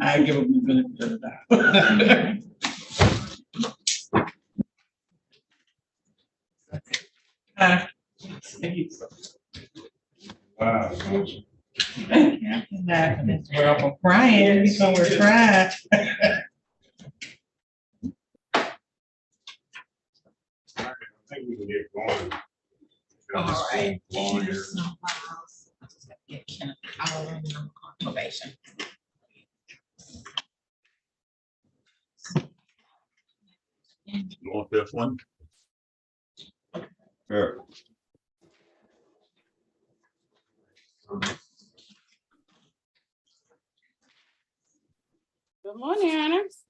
I give him the benefit of the doubt. Wow. Can't laugh in this world. I'm crying. He's somewhere crying. I think we can get going. All right. Here. Get Kenneth out on probation. You want this one? Here. Good morning, Honors.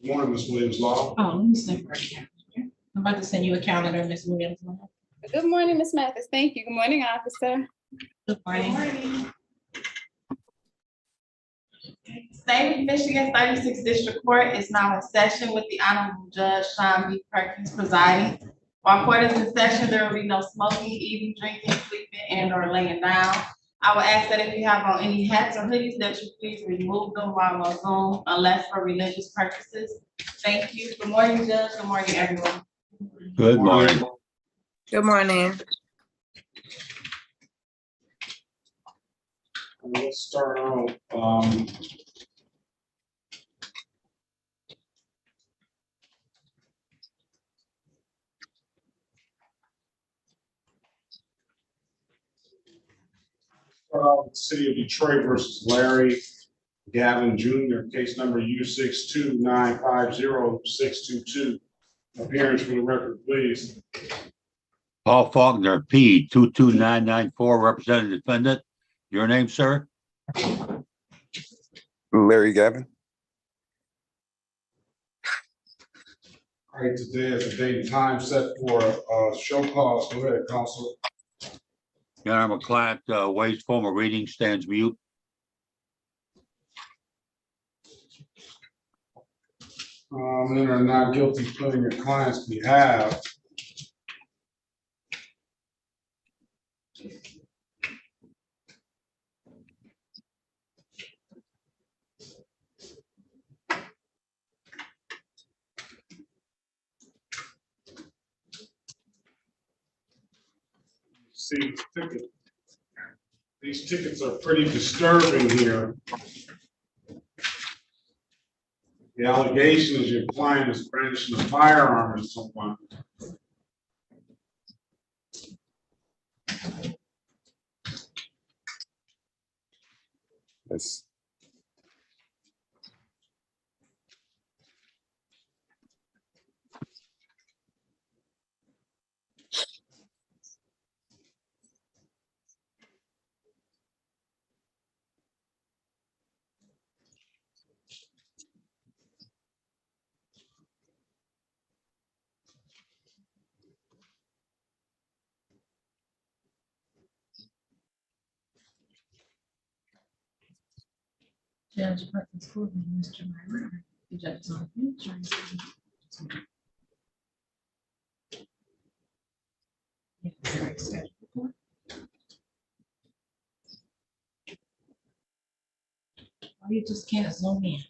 Good morning, Ms. Williams Law. Oh, let me send her a calendar. I'm about to send you a calendar, Miss Williams. Good morning, Ms. Mathis. Thank you. Good morning, officer. Good morning. State of Michigan 36th District Court is now in session with the Honorable Judge Sean B. Perkins presiding. While court is in session, there will be no smoking, eating, drinking, sleeping, and or laying down. I will ask that if you have on any hats or hoodies that you please remove them while on Zoom unless for religious purposes. Thank you. Good morning, Judge. Good morning, everyone. Good morning. Good morning. Let's start out. City of Detroit versus Larry Gavin Jr., case number U62950622. Appearance for the record, please. Paul Faulkner, P 22994, representing defendant. Your name, sir? Larry Gavin. All right, today is the date and time set for show cause. Go ahead, counsel. Your Honor, client waives formal reading, stands mute. In a not guilty plea on your client's behalf. See, these tickets are pretty disturbing here. The allegation is your client is brandishing a firearm at someone. Yes. Judge Perkins, Mr. Myron. The judge is on the bench. Or you just can't zoom in.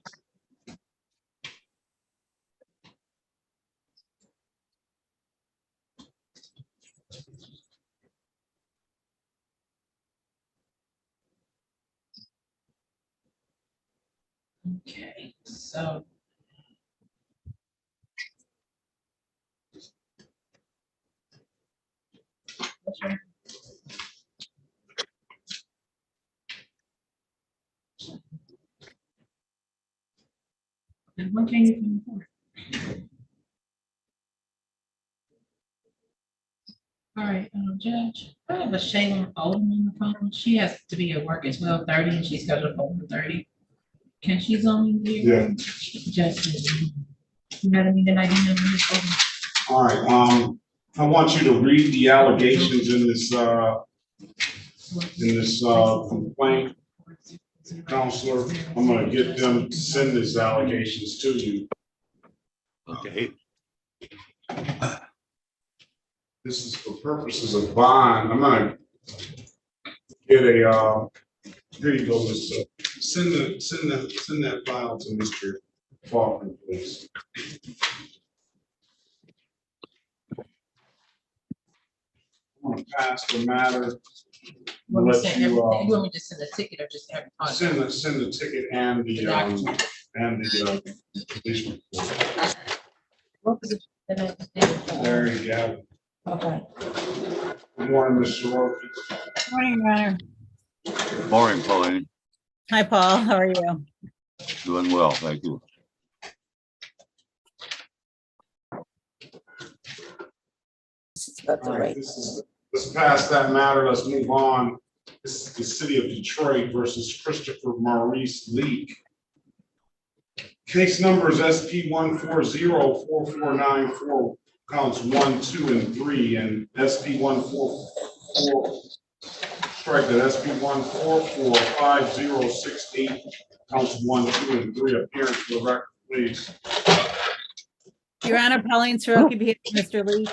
Okay, so. What's your- And what can you do for? All right, Judge, I have a Shayla Oldham on the phone. She has to be at work at 12:30 and she's scheduled for 1:30. Can she zone in here? Yeah. Just, you know what I mean, then I didn't know. All right, I want you to read the allegations in this complaint, counselor. I'm gonna get them to send these allegations to you. Okay. This is for purposes of bond. I'm gonna get a Here you go, Mr. Send that file to Mr. Faulkner, please. I'm gonna pass the matter. Want me to Let send you, everything? You want me to send the ticket or just every? send the ticket and the police report. What was it that I just did? There you go. Okay. Good morning, Mr. Rogan. Morning, Your Honor. Morning, Pauline. Hi, Paul. How are you? Doing well, thank you. All right, let's pass that matter. Let's move on. This is the city of Detroit versus Christopher Maurice Leak. Case numbers SP 1404494, counts 1, 2, and 3, and SP 144, strike that, SP 1445068, counts 1, 2, and 3. Appearance for the record, please. Your Honor, Pauline Soroki, behalf of Mr. Lee.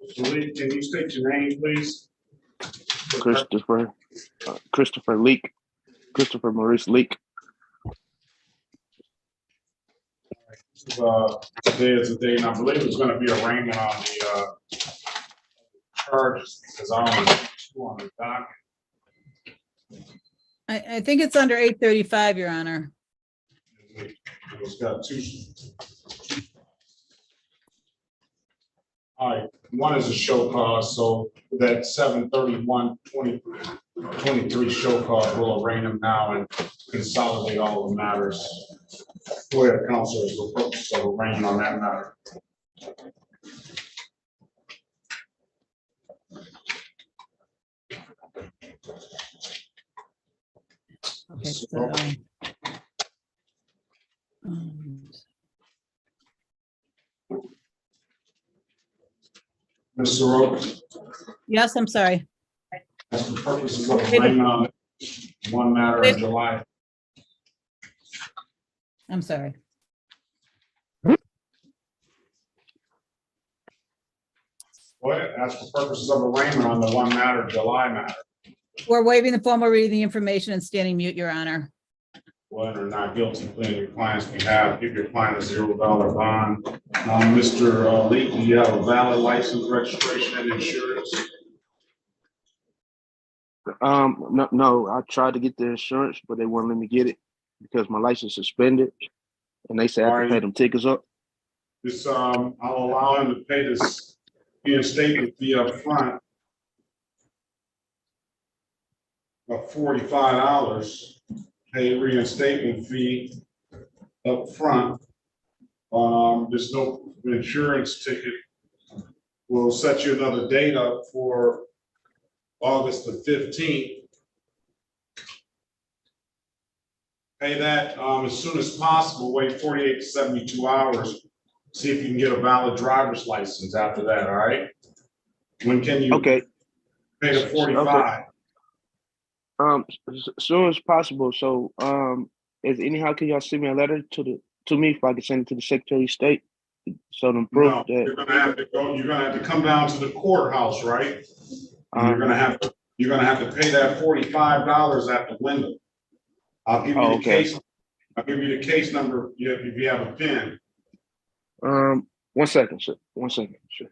Mr. Lee, can you state your name, please? Christopher Leak, Christopher Maurice Leak. Today is the day, and I believe it's going to be arraignment on the charges, because I only two on the docket. I think it's under 835, Your Honor. It's got two. All right, one is a show cause, so that 7/31/2023 show cause, we'll arraign them now and consolidate all the matters. Go ahead, counsel, for purposes of arraignment on that matter. Okay, so, Mr. Rhodes, yes, I'm sorry. that's the purposes of arraignment on one matter in July. I'm sorry. What? That's for purposes of arraignment on the one matter, July matter. We're waiving the formal reading of the information and standing mute, Your Honor. Whether or not guilty plea on your client's behalf, give your client a $0 bond. Mr. Lee, do you have a valid license, registration, and insurance? No, I tried to get the insurance, but they wouldn't let me get it because my license suspended, and they said I had to pay them tickets up. This, I'll allow him to pay this reinstatement fee up front of $45. Pay reinstatement fee up front. There's no insurance ticket. We'll set you another date up for August the 15th. Pay that as soon as possible. Wait 48 to 72 hours. See if you can get a valid driver's license after that. All right. When can you Okay. pay the 45? Okay. As soon as possible. So, is anyhow can y'all send me a letter to me if I can send it to the Secretary of State? So them proof No, that you're gonna have to go. You're gonna have to come down to the courthouse, right? And you're gonna have to pay that $45 at the window. I'll give you the case. I'll give you the case number if you have a pen. 1 second, sir. 1 second, sure.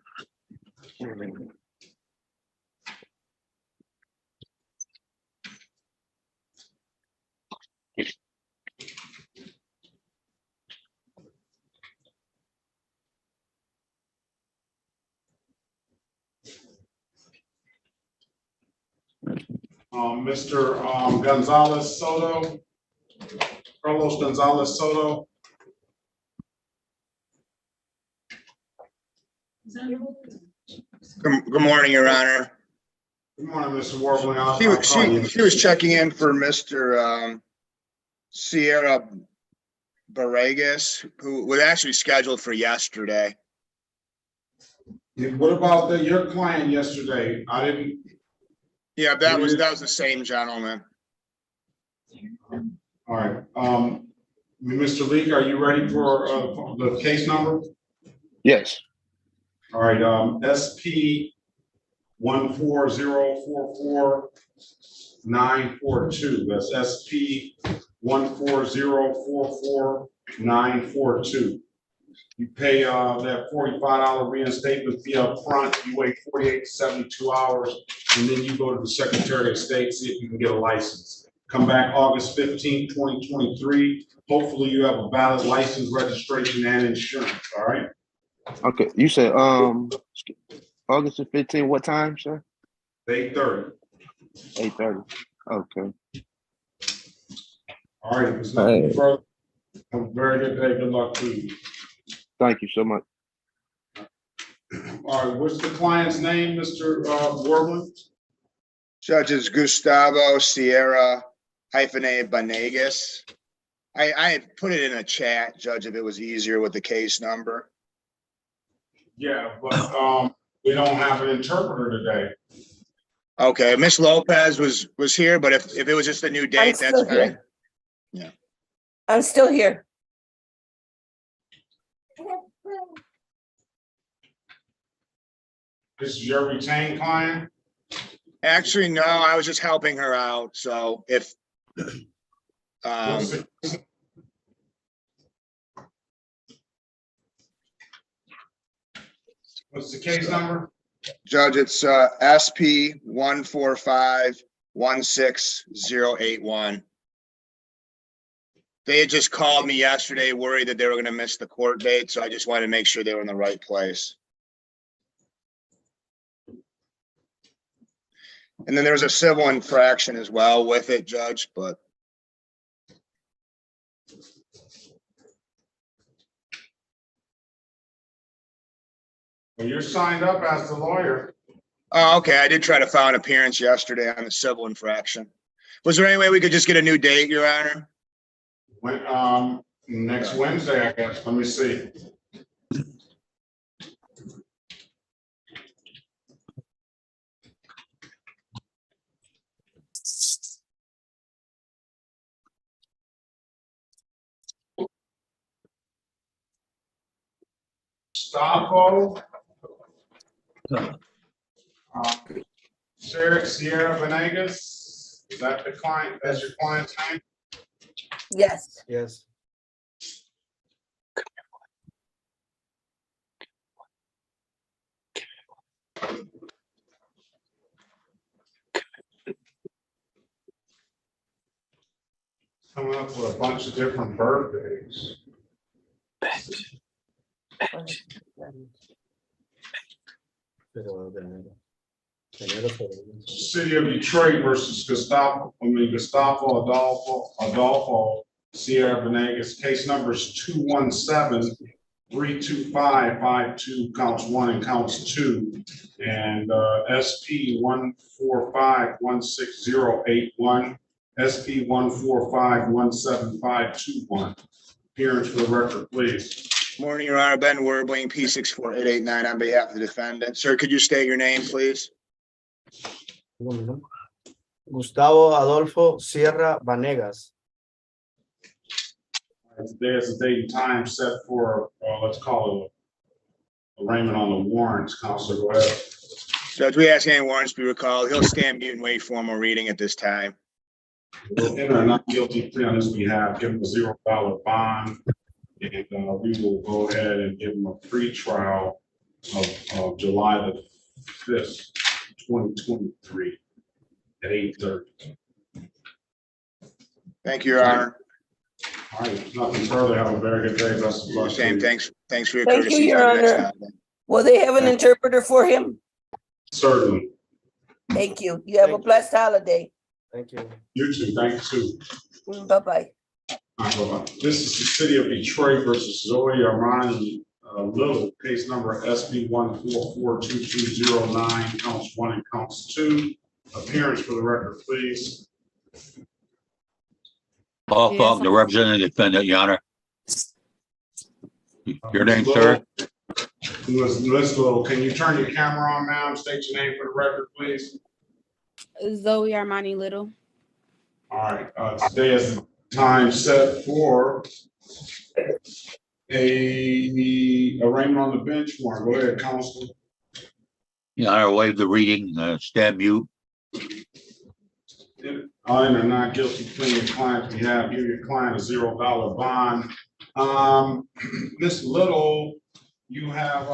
Mr. Gonzalez Soto, Carlos Gonzalez Soto. Good morning, Your Honor. Good morning, Mr. Warbling. She was checking in for Mr. Sierra Barragas, who was actually scheduled for yesterday. What about your client yesterday? I didn't. Yeah, that was the same gentleman. All right. Mr. Leak, are you ready for the case number? Yes. All right. SP 14044-942. That's SP 14044-942. You pay that $45 reinstatement fee up front. You wait 48 to 72 hours, and then you go to the Secretary of State, see if you can get a license. Come back August 15, 2023. Hopefully you have a valid license, registration, and insurance, all right? Okay, you said August the 15th, what time, sir? 8:30. 8:30. Okay. All right, if there's nothing further, have a very good day. Good luck to you. Thank you so much. All right, what's the client's name, Mr. Worland? Judges Gustavo Sierra hyphenated Banegas. I had put it in a chat, Judge, if it was easier with the case number. Yeah, but we don't have an interpreter today. Okay, Miss Lopez was here, but if it was just a new date, that's still fine. here. Yeah. I'm still here. This is your retained client? Actually, no, I was just helping her out. So if What's the case number? Judge, it's SP 145-16081. They had just called me yesterday, worried that they were going to miss the court date, so I just wanted to make sure they were in the right place. And then there was a civil infraction as well with it, Judge, but Well, you're signed up as the lawyer. oh, okay. I did try to file an appearance yesterday on the civil infraction. Was there any way we could just get a new date, Your Honor? When, next Wednesday, I guess. Let me see. Gustavo. Sierra Venegas. Is that the client? That's your client's name? Yes. Yes. Coming up with a bunch of different birthdays. City of Detroit versus Gustavo Adolfo Sierra Venegas. Case numbers 217-32552, counts 1 and counts 2, and SP 145-16081, SP 145-17521. Appearance for the record, please. Morning, Your Honor. Ben Werbling, P648889 on behalf of the defendant. Sir, could you state your name, please? Gustavo Adolfo Sierra Vanegas. Today is the date and time set for, let's call it arraignment on the warrants. Counselor, go ahead. Judge, we ask any warrants be recalled. He'll stand mute and wait formal reading at this time. We'll enter a not guilty plea on his behalf, give him a $0 bond, and we will go ahead and give him a pre-trial of July the 5th, 2023 at 8:30. Thank you, Your Honor. All right, nothing further. Have a very good day. Best of luck. Same, thanks for your Thank you, courtesy. Your Honor. Will they have an interpreter for him? Certainly. Thank you. You have a blessed holiday. Thank you. You too. Thank you. Bye-bye. Bye-bye. This is the City of Detroit versus Zoe Armani Little, case number SB 1442209, counts 1 and counts 2. Appearance for the record, please. Paul Falk, the representative defendant, Your Honor. Your name, sir? Ms. Little, can you turn your camera on now and state your name for the record, please? Zoe Armani Little. All right, today is the time set for a arraignment on the bench warrant. Go ahead, counsel. You know, I waive the reading, stand mute. I am a not guilty plea in client's behalf. Give your client a $0 bond. Ms. Little, you have,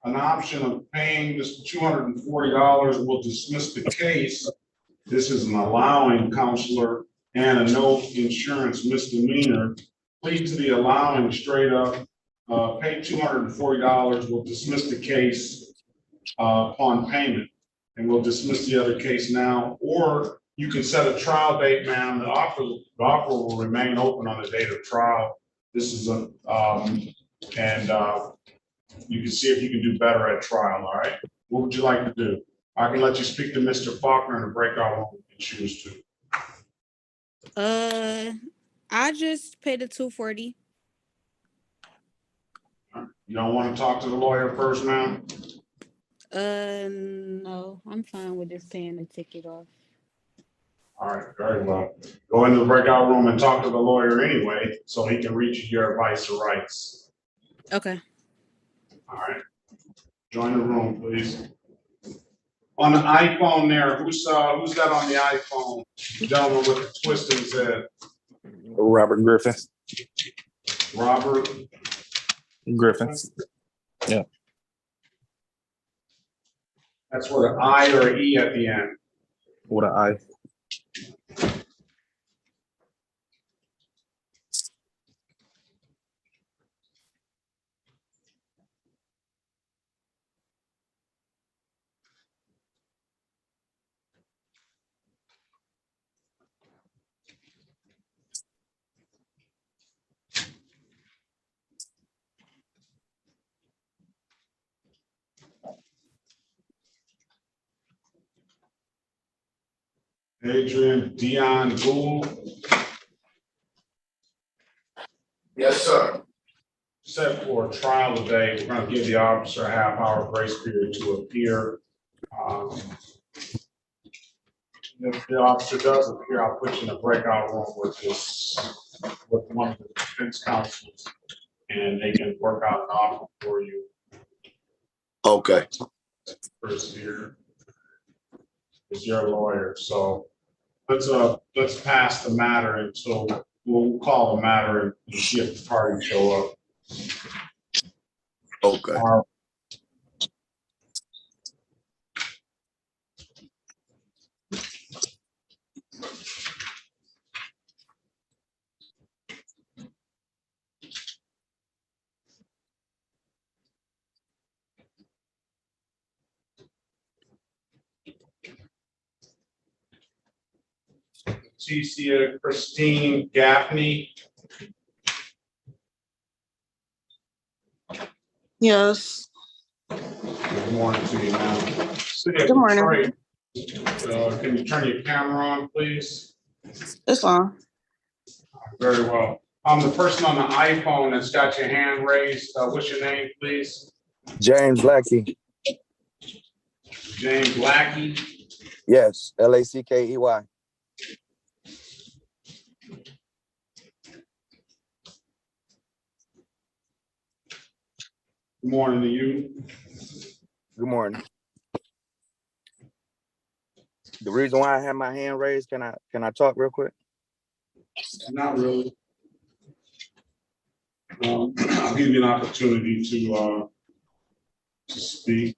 an option of paying this $240. We'll dismiss the case. This is an allowing counselor and a no insurance misdemeanor. Plead to the allowing straight up, pay $240. We'll dismiss the case upon payment. And we'll dismiss the other case now, or you can set a trial date, ma'am. The offer will remain open on the date of trial. This is a, you can see if you can do better at trial, all right? What would you like to do? I can let you speak to Mr. Faulkner in a breakout room if you choose to. I just paid the $240. You don't want to talk to the lawyer first, ma'am? No, I'm fine with just paying the ticket off. All right, very well. Go into the breakout room and talk to the lawyer anyway, so he can reach your advice or rights. Okay. All right. Join the room, please. On the iPhone there, who's that on the iPhone? The gentleman with the twisting head. Robert Griffin. Robert Griffin. Yeah. That's with an I or an E at the end. With an I. Adrian Dion Gould. Yes, sir. Set for a trial today. We're going to give the officer a half-hour grace period to appear. If the officer does appear, I'll put you in a breakout room with one of the defense counsels, and they can work out an offer for you. Okay. First here is your lawyer, so let's pass the matter until we'll call the matter and see if the parties show up. Okay. Cecilia Christine Gaffney. Yes. Good morning to you, ma'am. City of Good morning. Detroit. Can you turn your camera on, please? It's on. Very well. The person on the iPhone that's got your hand raised, what's your name, please? James Lackey. James Lackey. Yes, Lackey. Good morning to you. Good morning. The reason why I have my hand raised, can I talk real quick? Not really. I'll give you an opportunity to speak.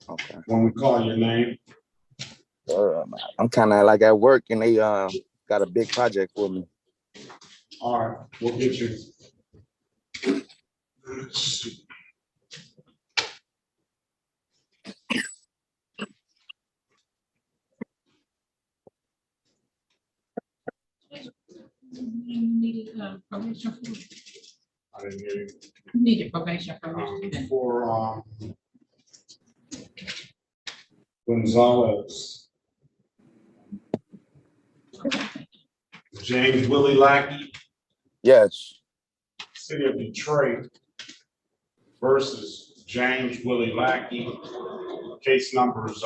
Okay. When we call your name. I'm kind of like at work, and they got a big project for me. All right, we'll get you. Let's see. You needed probation for. I didn't hear you. You needed probation for. For Gonzalez. James Willie Lackey. Yes. City of Detroit versus James Willie Lackey. Case numbers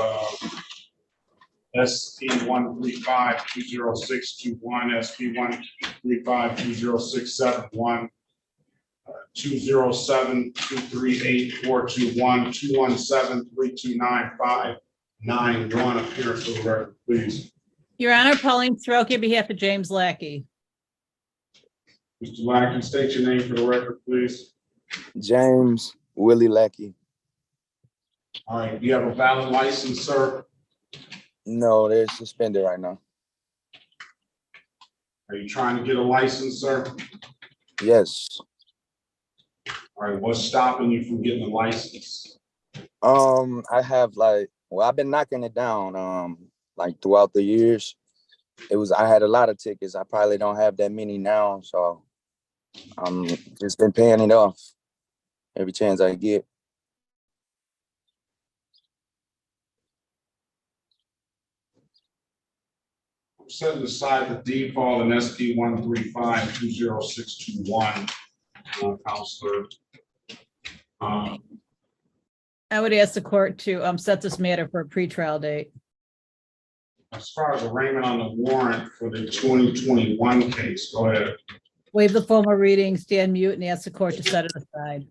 SP 135-20621, SP 135-20671. 207-238-421, 217-329-591. Appearance for the record, please. Your Honor, Pauline Soroki, on behalf of James Lackey. Mr. Lackey, state your name for the record, please. James Willie Lackey. All right, do you have a valid license, sir? No, they're suspended right now. Are you trying to get a license, sir? Yes. All right, what's stopping you from getting a license? I have I've been knocking it down like throughout the years. I had a lot of tickets. I probably don't have that many now, so just been paying it off every chance I get. Setting aside the default in SP 135-20621, Counselor. I would ask the court to set this matter for a pretrial date. As far as arraignment on the warrant for the 2021 case, go ahead. Waive the formal reading, stand mute, and ask the court to set it aside.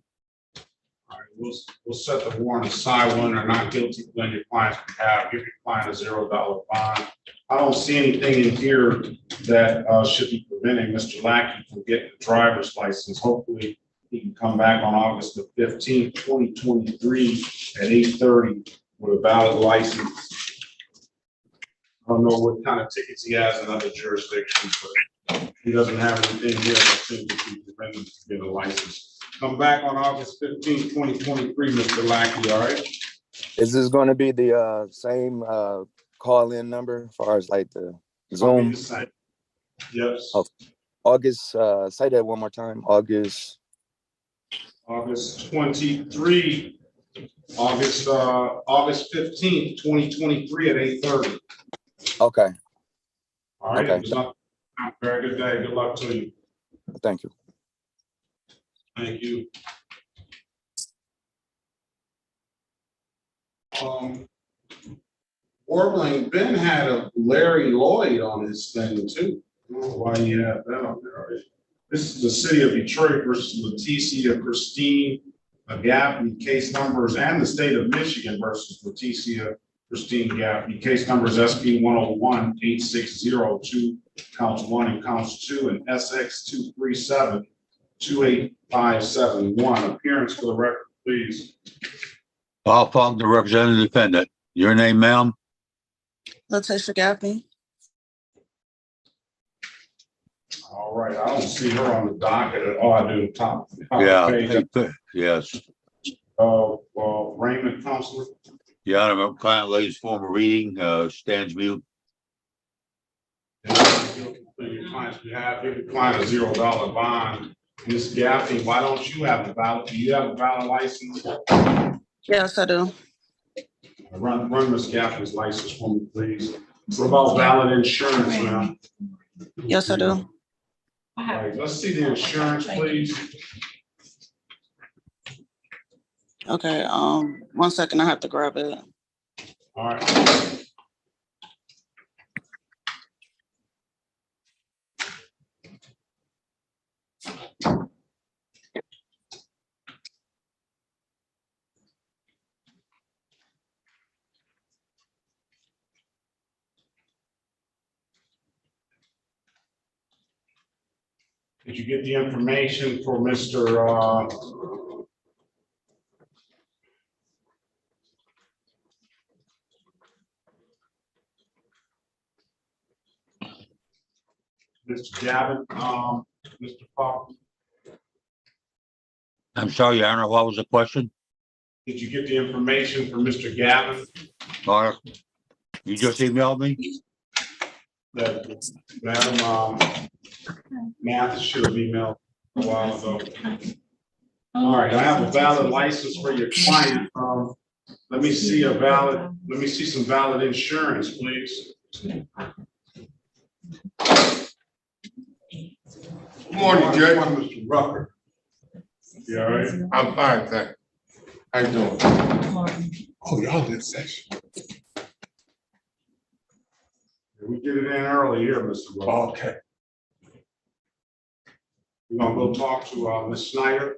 All right, we'll set the warrant aside when they're not guilty on your client's behalf. Give your client a $0 bond. I don't see anything in here that should be preventing Mr. Lackey from getting a driver's license. Hopefully, he can come back on August the 15th, 2023 at 8:30 with a valid license. I don't know what kind of tickets he has in other jurisdictions, but he doesn't have anything here that seems to be preventing him from getting a license. Come back on August 15th, 2023, Mr. Lackey, all right? Is this going to be the same call-in number as far as like the It'll be Zoom? the same. Yes. Oh, August, say that one more time. August 23, August 15th, 2023 at 8:30. Okay. All right. Okay. Good luck. Very good day. Good luck to you. Thank you. Thank you. Warbling, Ben had a Larry Lloyd on his thing too. I don't know why you have that on there. Right? This is the city of Detroit versus Leticia Christine Gaffney case numbers, and the state of Michigan versus Leticia Christine Gaffney case numbers SP 101-8602 counts 1 and counts 2 and SX 237-28571. Appearance for the record, please. Paul Faulkner, representing the defendant. Your name, ma'am? Letitia Gaffney. All right, I don't see her on the docket at all. I do top Yeah, page. yes. Raymond, Counselor. Your Honor, client lays formal reading, stands mute. Your client's behalf, give your client a $0 bond. Ms. Gaffney, why don't you have a valid? Do you have a valid license? Yes, I do. Run Ms. Gaffney's license for me, please. What about valid insurance, ma'am? Yes, I do. All right, let's see the insurance, please. Okay, 1 second, I have to grab it. All right. Did you get the information for Mr. Mr. Gavin, Mr. Falk? I'm sorry, Your Honor, what was the question? Did you get the information for Mr. Gavin? You just emailed me? That Madam Mathis should have emailed a while ago. All right, I have a valid license for your client. Let me see some valid insurance, please. Good morning, Judge. Mr. Rucker. You all right? I'm fine, thank you. How you doing? Oh, y'all in session. We get it in early here, Mr. Rucker. Okay. We're gonna go talk to, Ms. Snyder.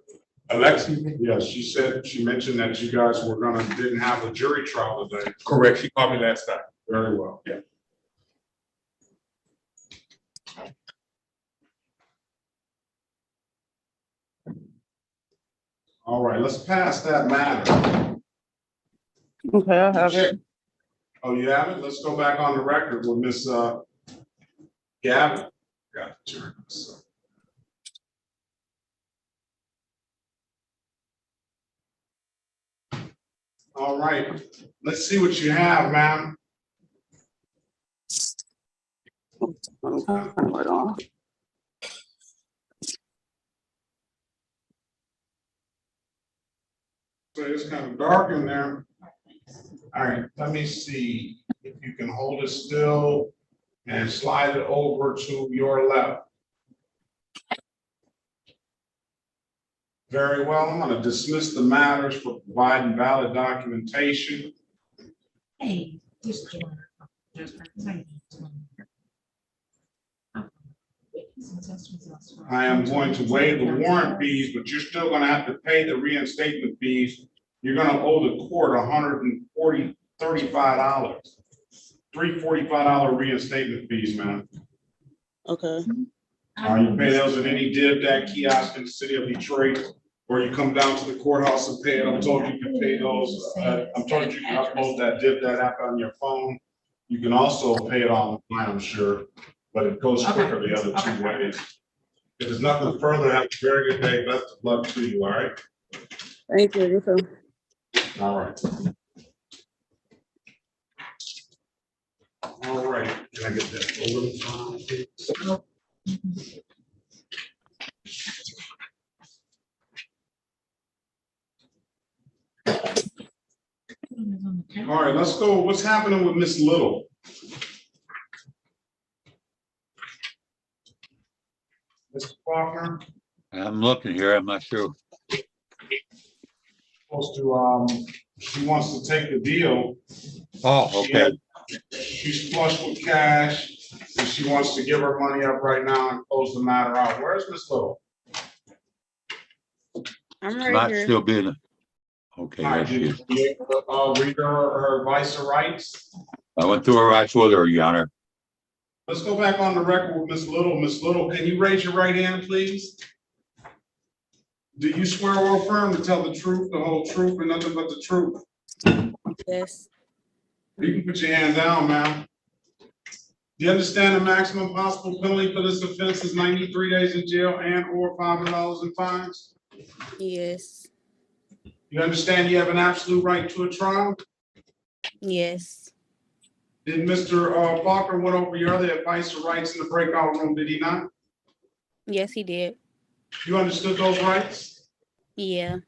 Alexi? Yes, she mentioned that you guys didn't have a jury trial today. Correct, she called me last night. Very well. Yeah. All right, let's pass that matter. Okay, I have it. Oh, you have it? Let's go back on the record with Ms. Gavin. Got the jury. All right, let's see what you have, ma'am. Hold on. So it's kind of dark in there. All right, let me see if you can hold it still and slide it over to your left. Very well, I'm gonna dismiss the matters for providing valid documentation. Hey, this is I am going to waive the warrant fees, but you're still gonna have to pay the reinstatement fees. You're gonna owe the court $35, $345 reinstatement fees, man. Okay. You pay those at any DivDac kiosk in the city of Detroit, or you come down to the courthouse and pay it. I'm told you can pay those. I'm told you can upload that DivDac app on your phone. You can also pay it online, I'm sure, but it goes quicker the other two ways. If there's nothing further, have a very good day. Best of luck to you, all right? Thank you. You too. All right. All right, can I get that over the phone, please? All right, let's go. What's happening with Miss Little? Mr. Faulkner? I'm looking here, I'm not sure. Supposed to, she wants to take the deal. Oh, okay. She's flush with cash, and she wants to give her money up right now and close the matter out. Where's Miss Little? I'm Not right here. still being, okay, All right, there she did is. you read her advice or rights? I went through her rights with her, Your Honor. Let's go back on the record with Miss Little. Miss Little, can you raise your right hand, please? Do you swear or affirm to tell the truth, the whole truth, and nothing but the truth? Yes. You can put your hand down, ma'am. Do you understand the maximum possible penalty for this offense is 93 days in jail and or $500 in fines? Yes. You understand you have an absolute right to a trial? Yes. Did Mr. Faulkner went over your other advice or rights in the breakout room, did he not? Yes, he did. You understood those rights? Yeah.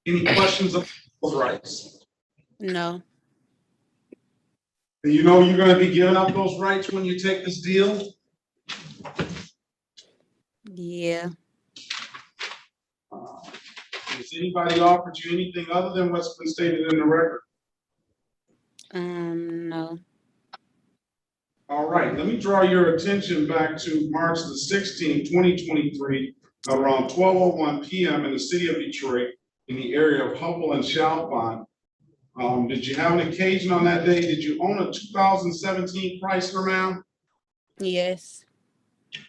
Any questions of those rights? No. Do you know you're gonna be giving up those rights when you take this deal? Yeah. Has anybody offered you anything other than what's been stated in the record? No. All right, let me draw your attention back to March the 16th, 2023, around 12:01 p.m. in the city of Detroit, in the area of Hubble and Chalfont. Did you have an occasion on that day? Did you own a 2017 Chrysler, ma'am? Yes.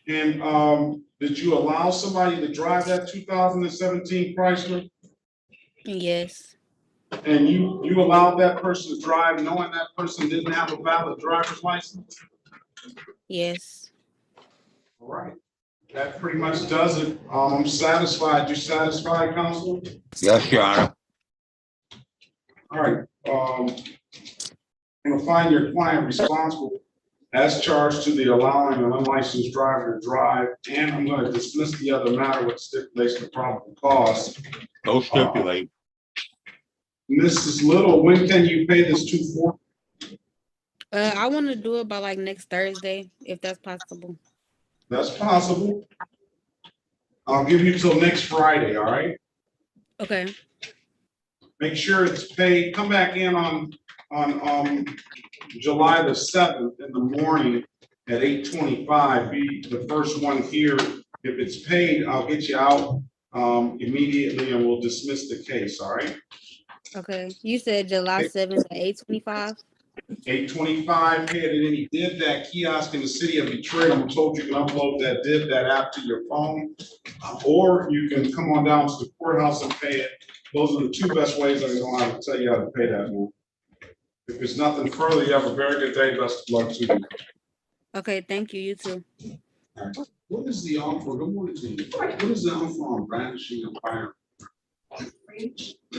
And did you allow somebody to drive that 2017 Chrysler? Yes. And you allowed that person to drive knowing that person didn't have a valid driver's license? Yes. All right, that pretty much does it. I'm satisfied. You satisfied, counsel? Yes, Your Honor. All right, I'm gonna find your client responsible as charged to the allowing an unlicensed driver to drive, and I'm gonna dismiss the other matter with stipulation of probable cause. Go stipulate. Mrs. Little, when can you pay this $240? I want to do it by like next Thursday, if that's possible. That's possible. I'll give you till next Friday, all right? Okay. Make sure it's paid. Come back in on July the 7th in the morning at 8:25. Be the first one here If it's paid, I'll get you out immediately and we'll dismiss the case, all right? Okay, you said July 7th at 8:25. 825 headed and he did that kiosk in the city of Detroit. I'm told you can upload that app to your phone. Or you can come on down to the courthouse and pay it. Those are the two best ways I know how to tell you how to pay that, man. If there's nothing further, you have a very good day. Best of luck to you. Okay, thank you. You too. All right. What is the offer? Good morning to you. What is the offer on brandishing a fire? Do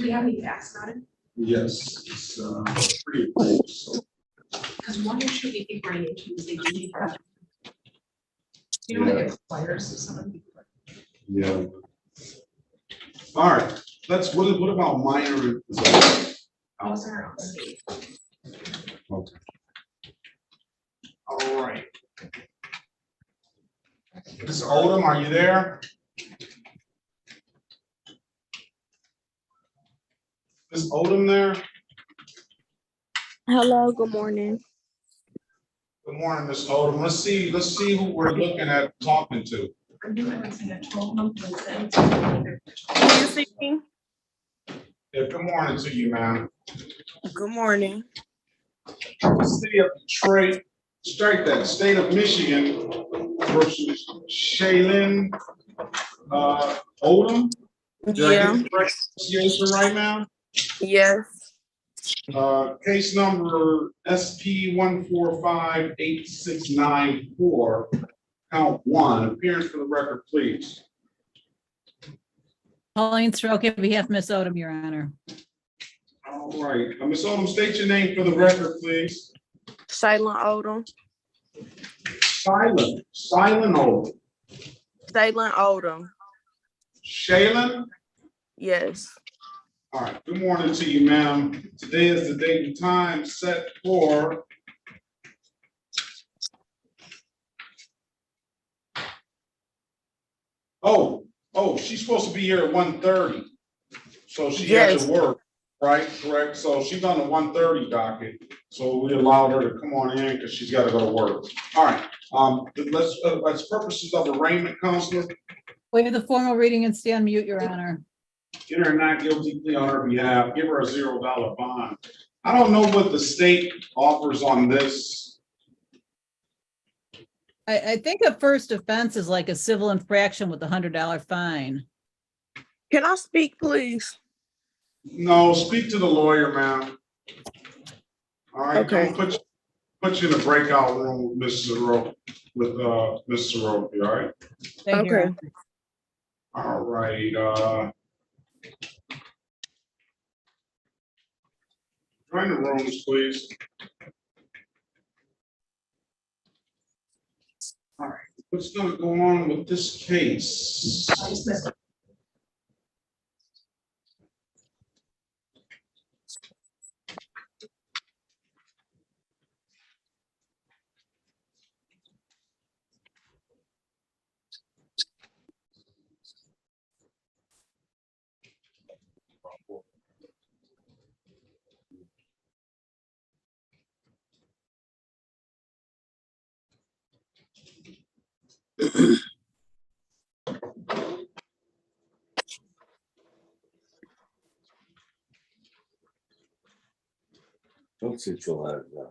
we have any facts about it? Yes, it's pretty close. So, Because one issue we keep running into is they do need. You know, like it requires someone. yeah. All right. What about minor possession? Those are on state. Okay. All right. Ms. Odom, are you there? Ms. Odom there? Hello, good morning. Good morning, Ms. Odom. Let's see who we're looking at talking to. I'm doing like a 12-month consent. Can you see me? Yeah, good morning to you, ma'am. Good morning. The city of Detroit, strike that, state of Michigan versus Shaylin Odom. Did I get the correct pronunciation right now? Yes. Case number SP 1458694, count 1. Appearance for the record, please. Pauline Stroke, on behalf of Ms. Odom, Your Honor. All right, Ms. Odom, state your name for the record, please. Shaylin Odom. Silent Odom. Shaylin Odom. Shaylin? Yes. All right, good morning to you, ma'am. Today is the date and time set for she's supposed to be here at 1:30. So she had to work, right? Correct. So she's on the 1:30 docket. So we allowed her to come on in because she's got to go to work. All right. Let's purposes of arraignment, counselor. Waive the formal reading and stand mute, Your Honor. Get her not guilty plea on her behalf. Give her a $0 bond. I don't know what the state offers on this. I think a first offense is like a civil infraction with a $100 fine. Can I speak, please? No, speak to the lawyer, ma'am. All right, Okay. come put you in a breakout room with Mrs. Soroki, all right? Thank you, Your Honor. All right, join the rooms, please. All right, what's gonna go on with this case? Don't sit your ass down.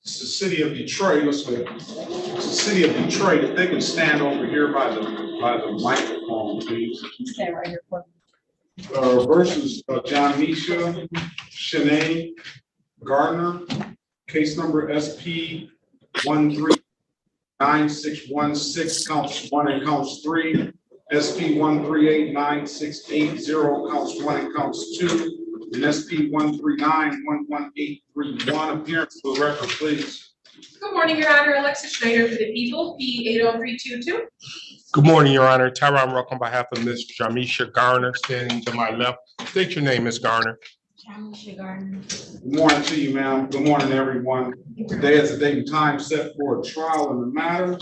It's the city of Detroit. Let's go. It's the city of Detroit. If they can stand over here by the microphone, please. Stay right here. Versus John Misha, Shanae Gardner, case number SP 139616, counts 1 and counts 3. SP 1389680, counts 1 and counts 2. And SP 1391181. Appearance for the record, please. Good morning, Your Honor. Alexis Schneider for the people, P80322. Good morning, Your Honor. Tyron Ruck on behalf of Ms. Jamisha Garner, standing to my left. State your name, Ms. Garner. Jamisha Garner. Good morning to you, ma'am. Good morning, everyone. Today is the date and time set for a trial in the matter.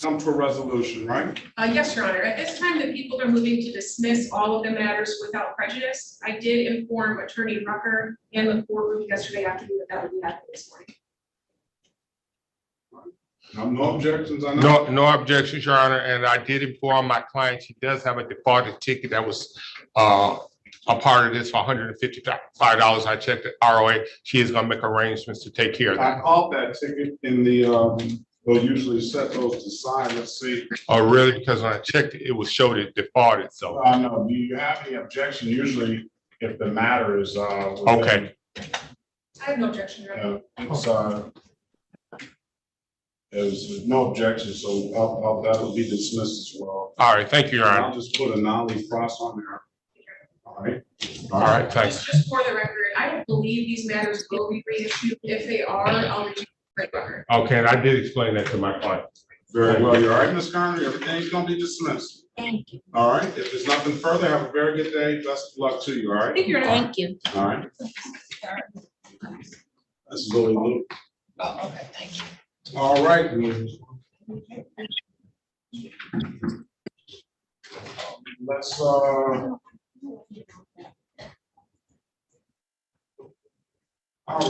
Come to a resolution, right? Yes, Your Honor. At this time, the people are moving to dismiss all of the matters without prejudice. I did inform Attorney Rucker and the courtroom yesterday afternoon that would be happening this morning. No objections, I know. No objections, Your Honor, and I did inform my client, she does have a defaulted ticket that was a part of this for $155. I checked the ROA. She is gonna make arrangements to take care of I that. called that ticket in the, they'll usually set those to side, let's see. Oh, really? Because when I checked it, it was showed it defaulted, so. No, do you have any objection? Usually if the matter is, Okay. I have no objection, Your Honor. it's, there's no objection, so that'll be dismissed as well. All right, thank you, Your I'll Honor. just put a non-leave cross on there. All right. All right, thanks. Just for the record, I don't believe these matters will be reissued. If they are, I'll reach for the record. Okay, and I did explain that to my client. Very well. You're all right, Ms. Garner? Everything's gonna be dismissed. Thank you. All right. If there's nothing further, have a very good day. Best of luck to you. All right. Thank you, Your Honor. you. All right. That's Lily Lou. Oh, okay, thank you. All right. Let's, all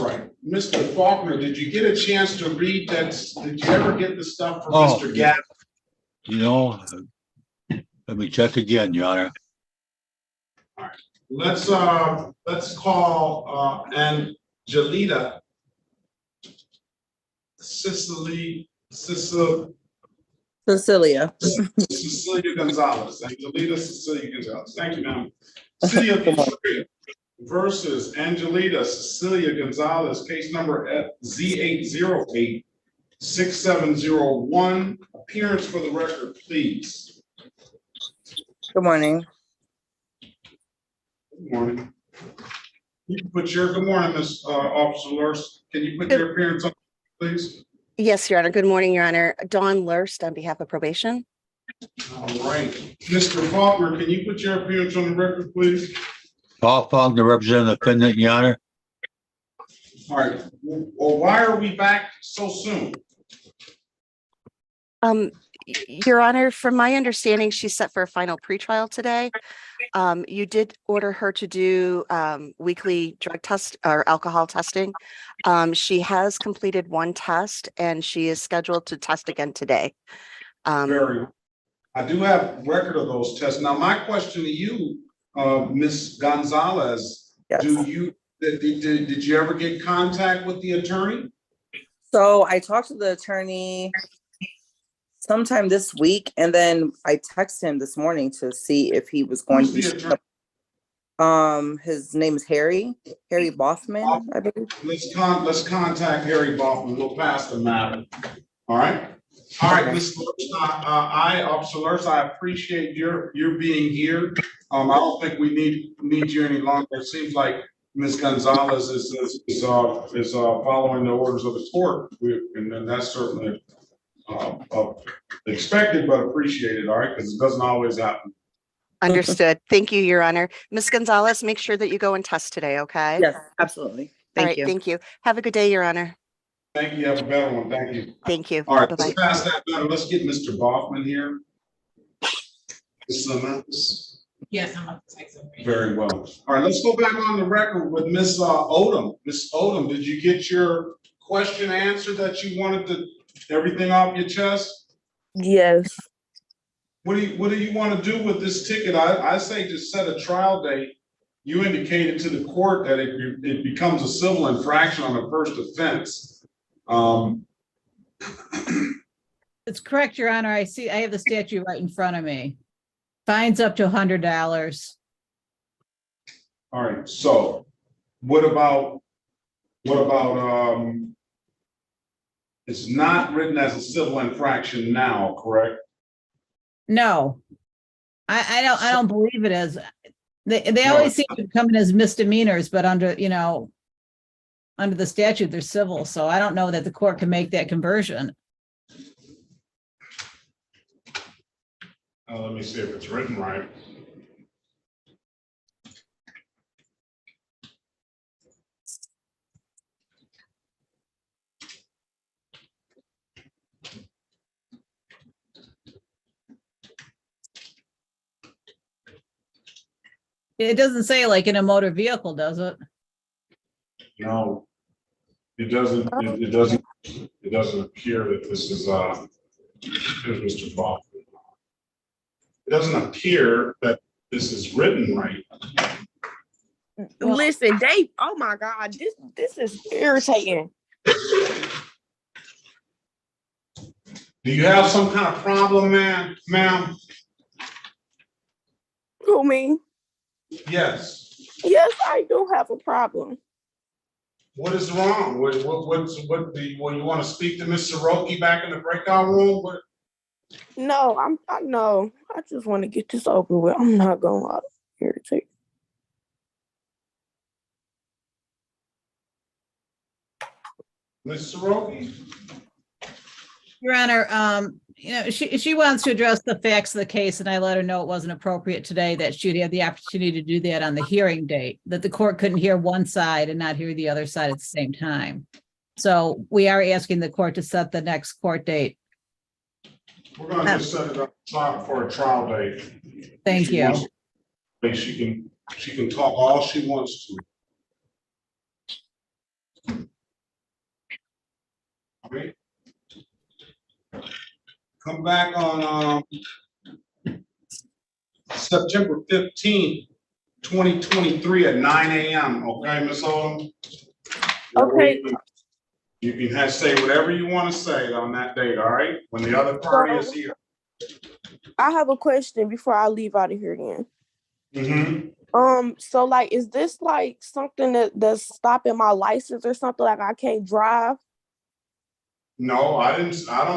right, Mr. Faulkner, did you get a chance to read that? Did you ever get the stuff from Oh, Mr. Gadd? You know, let me check again, Your Honor. Let's call, Angelita Cecilia Gonzalez. Angelita Cecilia Gonzalez. Thank you, ma'am. City of Peoria versus Angelita Cecilia Gonzalez, case number Z808-6701. Appearance for the record, please. Good morning. Good morning. You can put your, good morning, Ms. Officer Lurst. Can you put your appearance on, please? Yes, Your Honor. Good morning, Your Honor. Dawn Lurst on behalf of probation. All right. Mr. Faulkner, can you put your appearance on the record, please? Paul Faulkner, representing the defendant, Your Honor. All right. Well, why are we back so soon? Your Honor, from my understanding, she's set for a final pretrial today. You did order her to do weekly drug test or alcohol testing. She has completed one test and she is scheduled to test again today. Very well. I do have record of those tests. Now, my question to you, Ms. Gonzalez, Yes. did you ever get contact with the attorney? So I talked to the attorney sometime this week, and then I texted him this morning to see if he was going Who's to the be. attorney? His name is Harry Bothman, I believe. Let's contact Harry Baldwin. We'll pass the matter. All right. All right, Ms. Lurst, Officer Lurst, I appreciate your being here. I don't think we need you any longer. It seems like Ms. Gonzalez is following the orders of the court, and then that's certainly expected but appreciated. All right, because it doesn't always happen. Understood. Thank you, Your Honor. Ms. Gonzalez, make sure that you go and test today, okay? Yes, absolutely. All right, thank you. Have a good day, Your Honor. Thank you. Have a better one. Thank you. Thank you. All right, Bye-bye. let's pass that matter. Let's get Mr. Baughman here. Ms. Simmons. Yes, I'm gonna take some. Very well. All right, let's go back on the record with Ms. Odom. Ms. Odom, did you get your question answered that you wanted to, everything off your chest? Yes. What do you want to do with this ticket? I say just set a trial date. You indicated to the court that it becomes a civil infraction on the first offense. It's correct, Your Honor. I have the statute right in front of me. Fines up to $100. All right, so what about it's not written as a civil infraction now, correct? No, I don't believe it is. They always seem to come in as misdemeanors, but under the statute, they're civil. So I don't know that the court can make that conversion. Let me see if it's written right. It doesn't say like in a motor vehicle, does it? No, it doesn't doesn't appear that this is, here's Mr. Bob. It doesn't appear that this is written right. Listen, they, oh my God, this is irritating. Do you have some kind of problem, ma'am? Who, me? Yes. Yes, I do have a problem. What is wrong? What do you want to speak to Ms. Soroki back in the breakout room? What? No, I know. I just want to get this over with. I'm not gonna irritate. Ms. Soroki? Your Honor, she wants to address the facts of the case, and I let her know it wasn't appropriate today, that she'd have the opportunity to do that on the hearing date, that the court couldn't hear one side and not hear the other side at the same time. So we are asking the court to set the next court date. We're gonna just set it up for a trial date. Thank you. She can talk all she wants to. All right. Come back on September 15th, 2023 at 9 a.m. Okay, Ms. Odom? Okay. You can say whatever you want to say on that date, all right? When the other party is here. I have a question before I leave out of here again. Mm-hmm. So like, is this like something that's stopping my license or something? Like I can't drive? No, I don't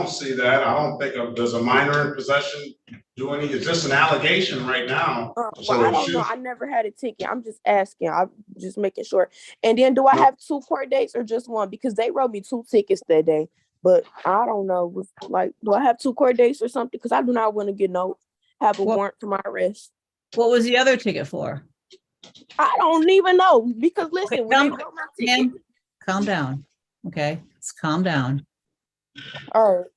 see that. I don't think there's a minor in possession doing it. It's just an allegation right now. Well, I don't know. I never had a ticket. I'm just asking. I'm just making sure. And then do I have 2 court dates or just one? Because they wrote me 2 tickets that day. But I don't know. Like, do I have 2 court dates or something? Because I do not want to have a warrant for my arrest. What was the other ticket for? I don't even know. Because listen, when they wrote my ticket. Calm down. Okay, let's calm down. All right.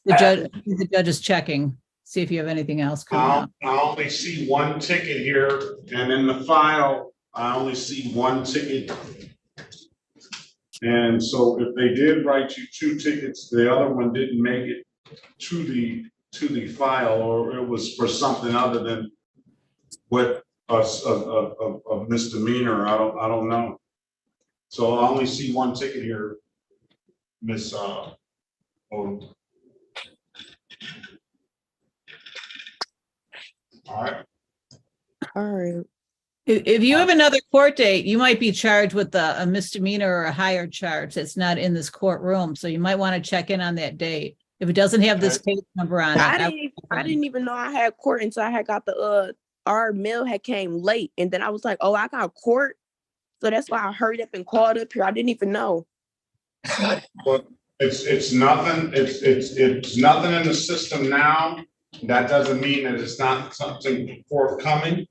The judge is checking, see if you have anything else coming up. I only see one ticket here, and in the file, I only see one ticket. And so if they did write you 2 tickets, the other one didn't make it to the file, or it was for something other than what a misdemeanor. I don't know. So I only see one ticket here, Miss Odom. All right. All right. If you have another court date, you might be charged with a misdemeanor or a higher charge that's not in this courtroom. So you might want to check in on that date. If it doesn't have this case number on it. I didn't even know I had court until I had got our mail had came late. And then I was like, oh, I got court. So that's why I hurried up and called up here. I didn't even know. But it's nothing. It's nothing in the system now. That doesn't mean that it's not something forthcoming.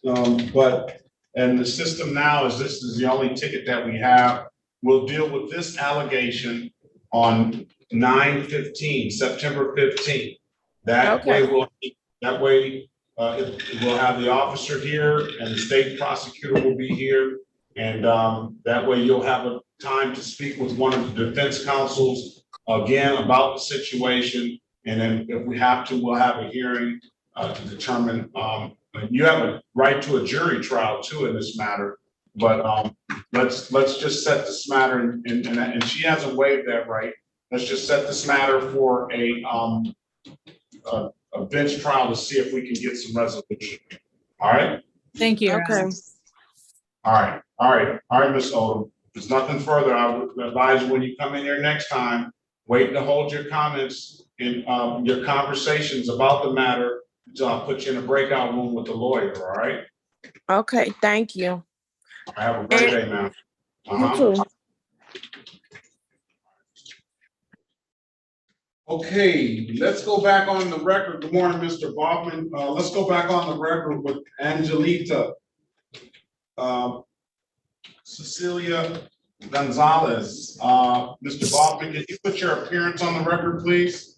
But the system now is this is the only ticket that we have. We'll deal with this allegation on 9/15, September 15th. That way we'll have the officer here and the state prosecutor will be here. And that way you'll have a time to speak with one of the defense counsels again about the situation. And then if we have to, we'll have a hearing to determine, you have a right to a jury trial too in this matter. But let's just set this matter, and she hasn't waived that right. Let's just set this matter for a bench trial to see if we can get some resolution. All right? Thank you. Okay. All right, Ms. Odom. If there's nothing further, I would advise you when you come in here next time, wait to hold your comments and your conversations about the matter until I put you in a breakout room with the lawyer, all right? Okay, thank you. Have a great day, ma'am. You too. Okay, let's go back on the record. Good morning, Mr. Baughman. Let's go back on the record with Angelita Cecilia Gonzalez. Mr. Baughman, can you put your appearance on the record, please?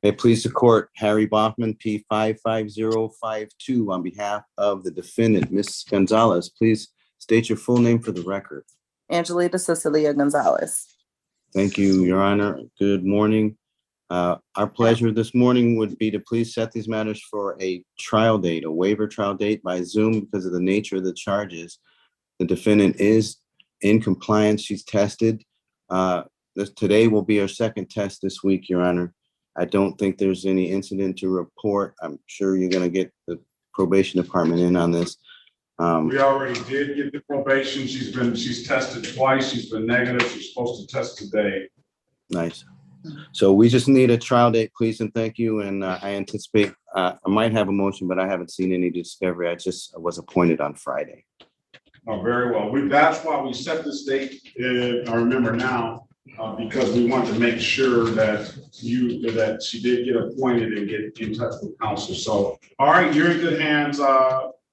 May it please the court, Harry Baughman, P 55052, on behalf of the defendant, Ms. Gonzalez. Please state your full name for the record. Angelita Cecilia Gonzalez. Thank you, Your Honor. Good morning. Our pleasure this morning would be to please set these matters for a trial date, a waiver trial date by Zoom because of the nature of the charges. The defendant is in compliance. She's tested. Today will be our second test this week, Your Honor. I don't think there's any incident to report. I'm sure you're going to get the probation department in on this. We already did get the probation. She's tested twice. She's been negative. She's supposed to test today. Nice. So we just need a trial date, please, and thank you. And I anticipate, I might have a motion, but I haven't seen any discovery. I was appointed on Friday. Oh, very well. That's why we set this date, I remember now, because we want to make sure that she did get appointed and get in touch with counsel. So, all right, you're in good hands,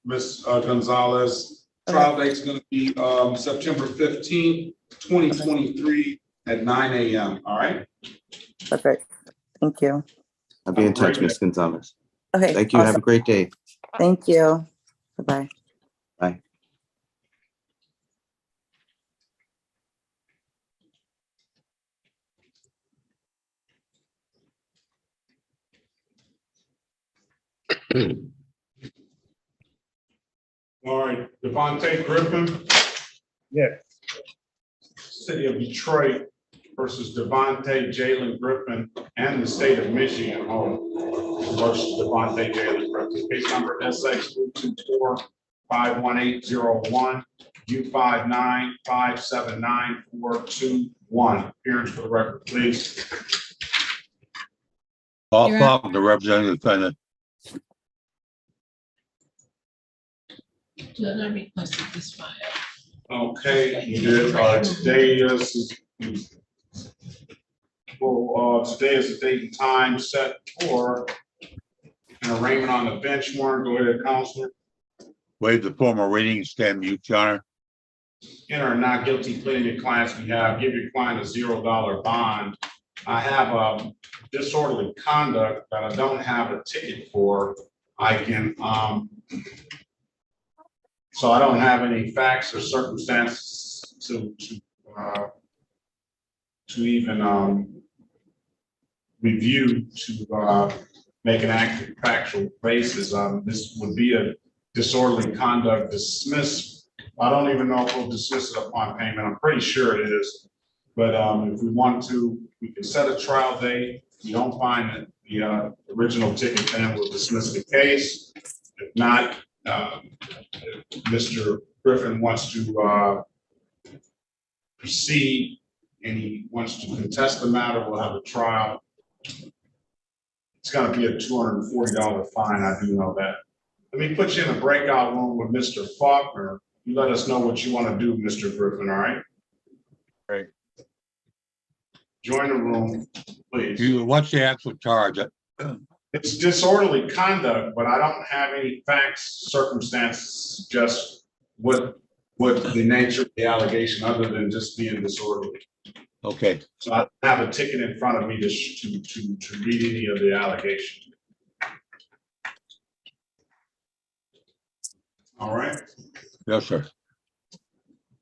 Ms. Gonzalez. Trial date's gonna be September 15th, 2023 at 9 a.m. All right? Perfect. Thank you. I'll be in touch, Ms. Gonzalez. Okay. Thank you. Have a great day. Thank you. Bye-bye. Bye. All right, Devontae Griffin. Yes. City of Detroit versus Devontae Jalen Griffin and the state of Michigan. Versus Devontae Jalen Griffin. Case number SX224-51801, U59579421. Appearance for the record, please. Paul Faulkner, representing the defendant. Judge, I requested this file. Okay, you did. Today is the date and time set for an arraignment on the bench warrant. Go ahead, Counselor. Waive the formal reading, stand mute, Your Honor. Enter a not guilty plea in your client's behalf. Give your client a $0 bond. I have disorderly conduct that I don't have a ticket for. I can so I don't have any facts or circumstances to even review to make an accurate factual basis. This would be a disorderly conduct dismiss. I don't even know if we'll dismiss it upon payment. I'm pretty sure it is. But if we want to, we can set a trial date. If you don't find that the original ticket, then we'll dismiss the case. If not, if Mr. Griffin wants to proceed and he wants to contest the matter, we'll have a trial. It's gonna be a $240 fine, I do know that. Let me put you in a breakout room with Mr. Faulkner. You let us know what you wanna do, Mr. Griffin, all right? Right. Join the room, please. What's the actual charge? It's disorderly conduct, but I don't have any facts, circumstances, just what the nature of the allegation, other than just being disorderly. Okay. So I have a ticket in front of me to read any of the allegation. All right. Yes, sir.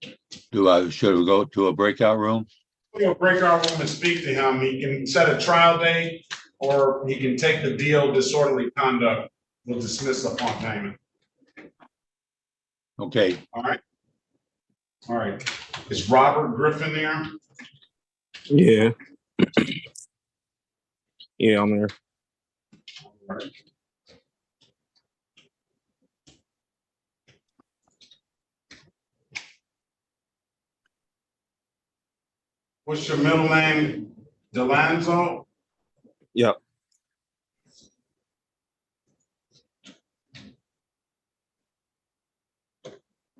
Should we go to a breakout room? We'll break our room and speak to him. He can set a trial date, or he can take the deal disorderly conduct. We'll dismiss upon payment. Okay. All right. All right. Is Robert Griffin there? Yeah. Yeah, I'm there. All right. What's your middle name? Delanzo? Yep.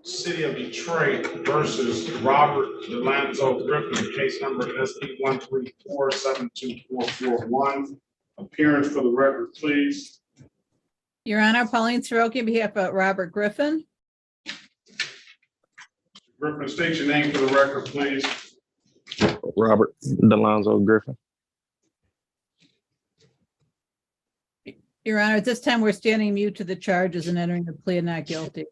City of Detroit versus Robert Delanzo Griffin, case number SD134-72441. Appearance for the record, please. Your Honor, Pauline Siroki on behalf of Robert Griffin. Griffin, state your name for the record, please. Robert Delonzo Griffin. Your Honor, at this time, we're standing mute to the charges and entering the plea of not guilty.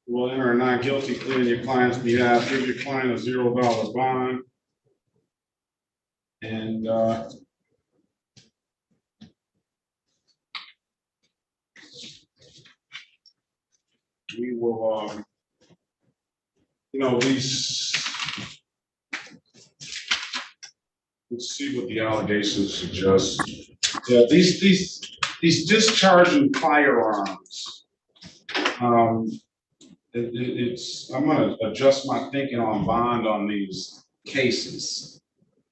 We'll enter a not guilty plea in your client's behalf. Give your client a $0 bond. And we will, these, let's see what the allegations suggest. Yeah, these discharging firearms. I'm gonna adjust my thinking on bond on these cases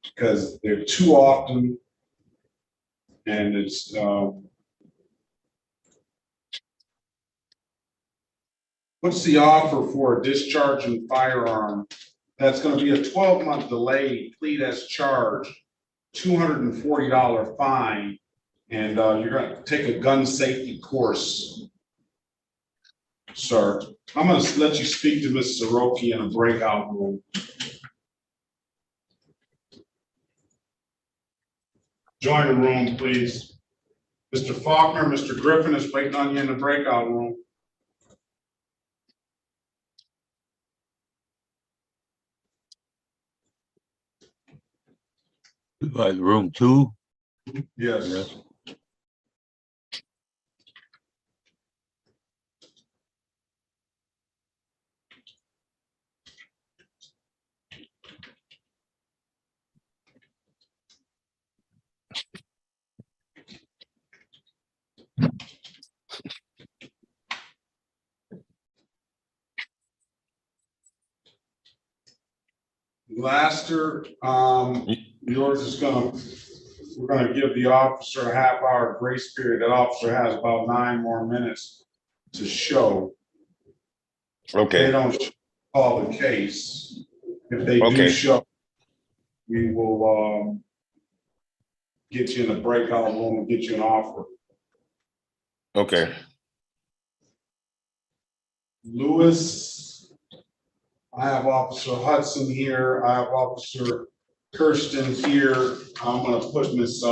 because they're too often, and it's what's the offer for a discharging firearm? That's going to be a 12-month delay, plead as charged, $240 fine, and you're going to take a gun safety course, sir. I'm going to let you speak to Ms. Soroki in a breakout room. Join the room, please. Mr. Faulkner, Mr. Griffin is waiting on you in the breakout room. Room 2? Yes. Laster, yours is we're gonna give the officer a half-hour grace period. That officer has about 9 more minutes to show. Okay. They don't call the case. If they do show, we will get you in a breakout room and get you an offer. Okay. Lewis, I have Officer Hudson here. I have Officer Kirsten here. I'm gonna put Miss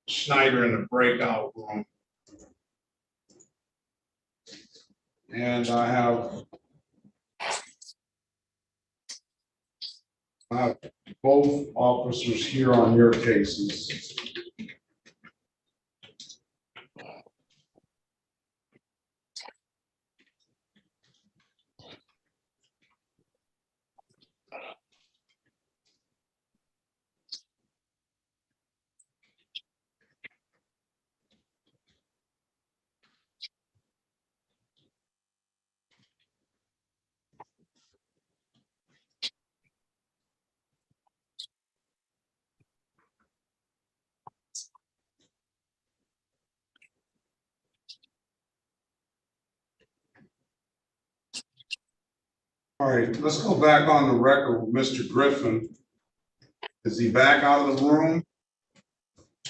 Schneider in the breakout room. And I have both officers here on your cases. All right, let's go back on the record with Mr. Griffin. Is he back out of the room?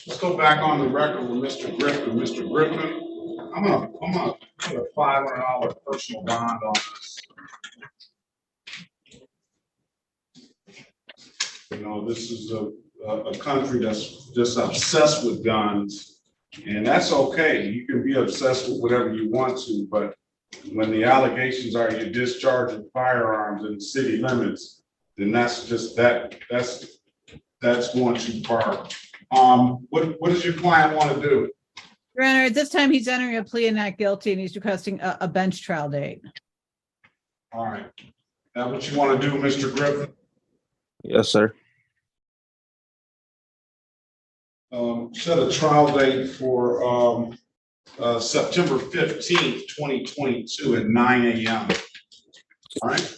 Let's go back on the record with Mr. Griffin. Mr. Griffin, I'm gonna put a $500 personal bond on this. You know, this is a country that's just obsessed with guns, and that's okay. You can be obsessed with whatever you want to, but when the allegations are you're discharging firearms in city limits, then that's just that's going too far. What does your client want to do? Your Honor, at this time, he's entering a plea and not guilty, and he's requesting a bench trial date. All right. That what you want to do, Mr. Griffin? Yes, sir. Set a trial date for September 15th, 2022 at 9 a.m. All right.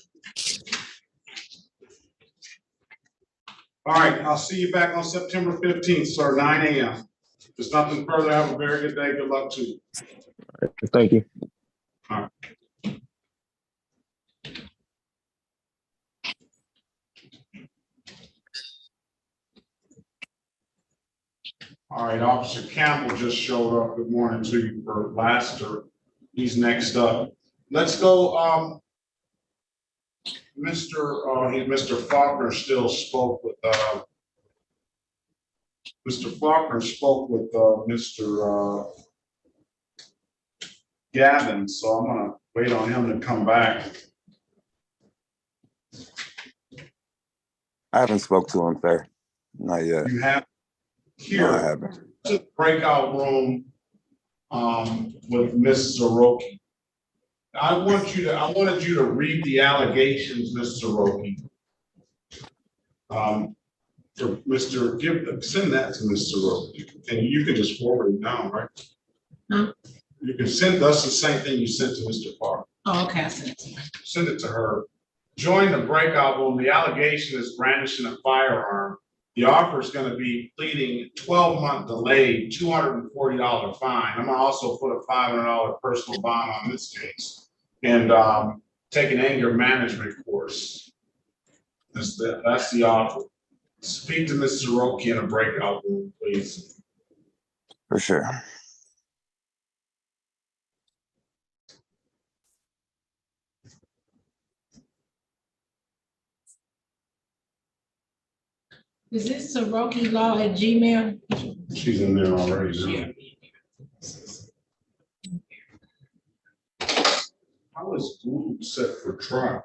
All right, I'll see you back on September 15th, sir, 9 a.m. If there's nothing further, have a very good day. Good luck to you. All right, thank you. All right. All right, Officer Campbell just showed up. Good morning to you for Laster. He's next up. Let's go. Mr. Faulkner still spoke with Mr. Faulkner spoke with Mr. Gavin, so I'm gonna wait on him to come back. I haven't spoke to him, sir. Not yet. You have No, I here, haven't. to the breakout room, with Ms. Soroki. I wanted you to read the allegations, Ms. Soroki. For Mr. Send that to Ms. Soroki, and you can just forward it down, right? Huh? You can send us the same thing you sent to Mr. Park. Oh, okay, I sent it to her. Send it to her. Join the breakout room. The allegation is brandishing a firearm. The offer is going to be pleading 12-month delay, $240 fine. I'm gonna also put a $500 personal bond on this case, and take an anger management course. That's the offer. Speak to Ms. Soroki in a breakout room, please. For sure. Is this Soroki Law at Gmail? She's in there already. Yeah. How is Google set for trial?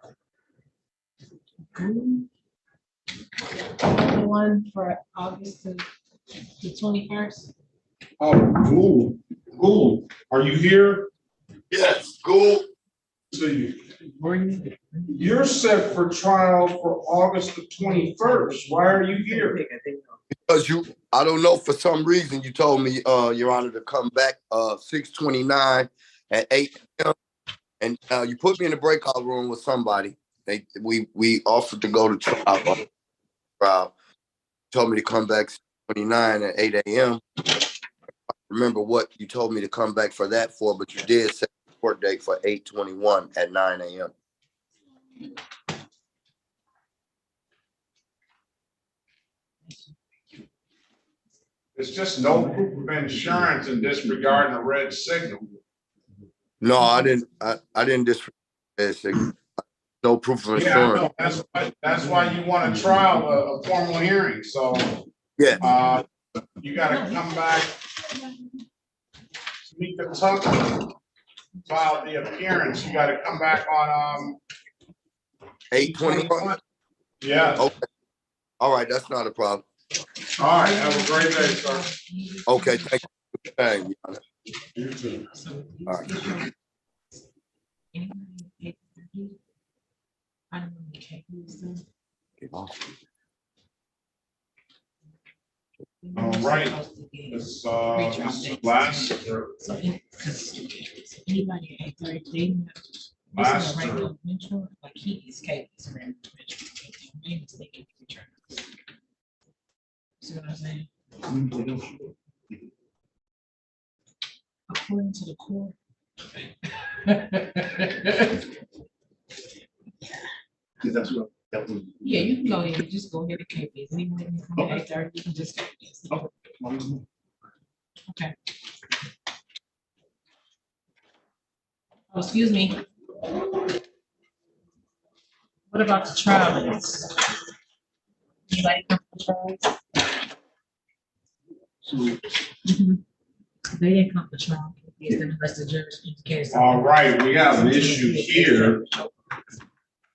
The one for August the 21st. Oh, Google, are you here? Yes, Google. So you're set for trial for August the 21st. Why are you here? Because I don't know, for some reason you told me, Your Honor, to come back 6/29 at 8 p.m. and you put me in the breakout room with somebody. We offered to go to trial. Told me to come back 6/29 at 8 a.m. Remember what you told me to come back for that for, but you did set the court date for 8/21 at 9 a.m. It's just no proof of insurance and disregarding the red signal. No, I didn't disregard the signal. No proof of insurance. Yeah, that's why you want a trial, a formal hearing. So yeah, you got to come back, meet the tuck, file the appearance. You got to come back on 8/21. Yeah. Okay. All right, that's not a problem. All right. Have a great day, sir. Okay, thank you. Thank you. You too. All right. I don't know. All right. It's last. So anybody at 8:30, Last this is a regular mentor, like he is capable of regular mentor. Maybe they can return. See what I'm saying? According to the court. Yeah, you can go ahead, just go ahead and keep this. Anyway, from 8:30, you can just keep this. Okay. Oh, excuse me. What about the trial dates? Anybody come for trials? They didn't come for trial. Unless the judge indicates. All right, we have an issue here.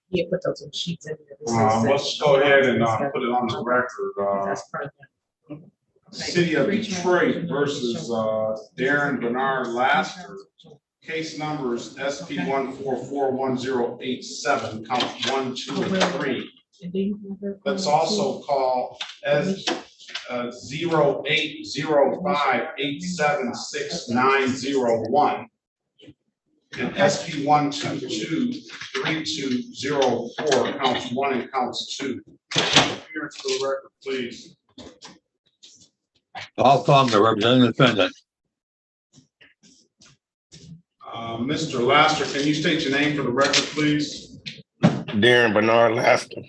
Yeah, put those in sheets in there. Let's go ahead and put it on the record. City of Detroit versus Darren Bernard Laster. Case numbers SP 1441087, count 1, 2, and 3. Let's also call S 0805876901 and SP 1223204, counts 1 and counts 2. Appearance for the record, please. I'll come to represent the defendant. Mr. Laster, can you state your name for the record, please? Darren Bernard Laster.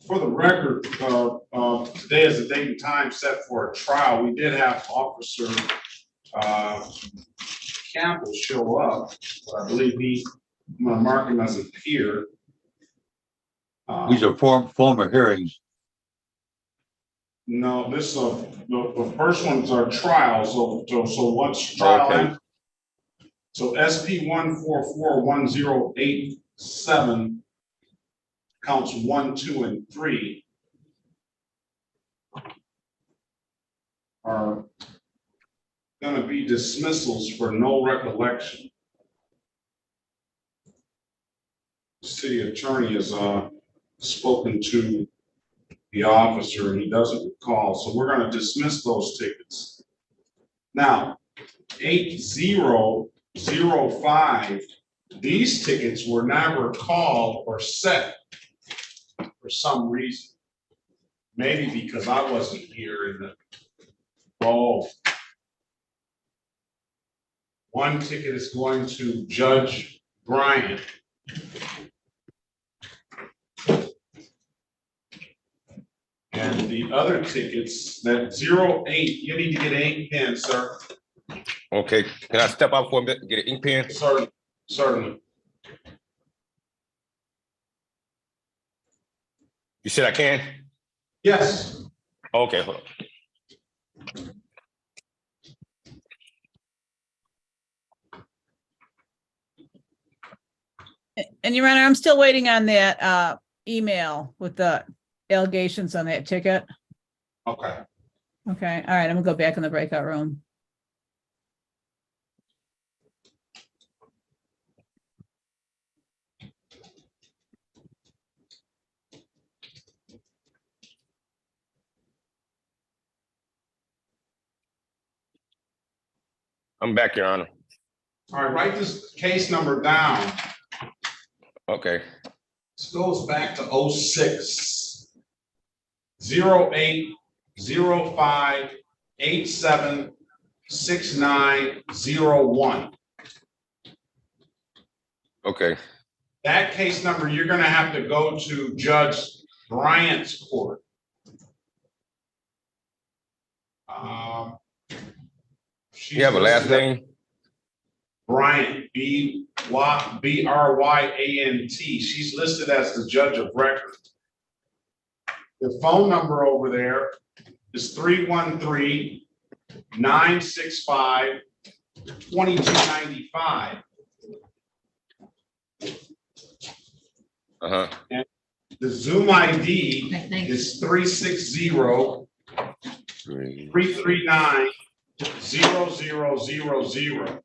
For the record, today is the date and time set for a trial. We did have Officer Campbell show up. I believe I'm gonna mark him as a peer. These are former hearings. No, this the first ones are trials. So what's trial? Okay. So SP 1441087 counts 1, 2, and 3 are gonna be dismissals for no recollection. City attorney has spoken to the officer and he doesn't recall, so we're gonna dismiss those tickets. Now, 8005, these tickets were never called or set for some reason. Maybe because I wasn't here in the, one ticket is going to Judge Bryant. And the other tickets, that 08, you need to get an ink pen, sir. Okay, can I step out for a bit and get an ink pen? Certainly. You said I can? Yes. Okay, hold on. And Your Honor, I'm still waiting on that email with the allegations on that ticket. Okay. Okay, all right, I'm gonna go back in the breakout room. I'm back, Your Honor. All right, write this case number down. Okay. This goes back to 06. 0805 876901. Okay. That case number, you're gonna have to go to Judge Bryant's court. You have a last name? Bryant, Bryant. She's listed as the judge of record. The phone number over there is 313-965-2295. And the Zoom ID is 360-339-0000.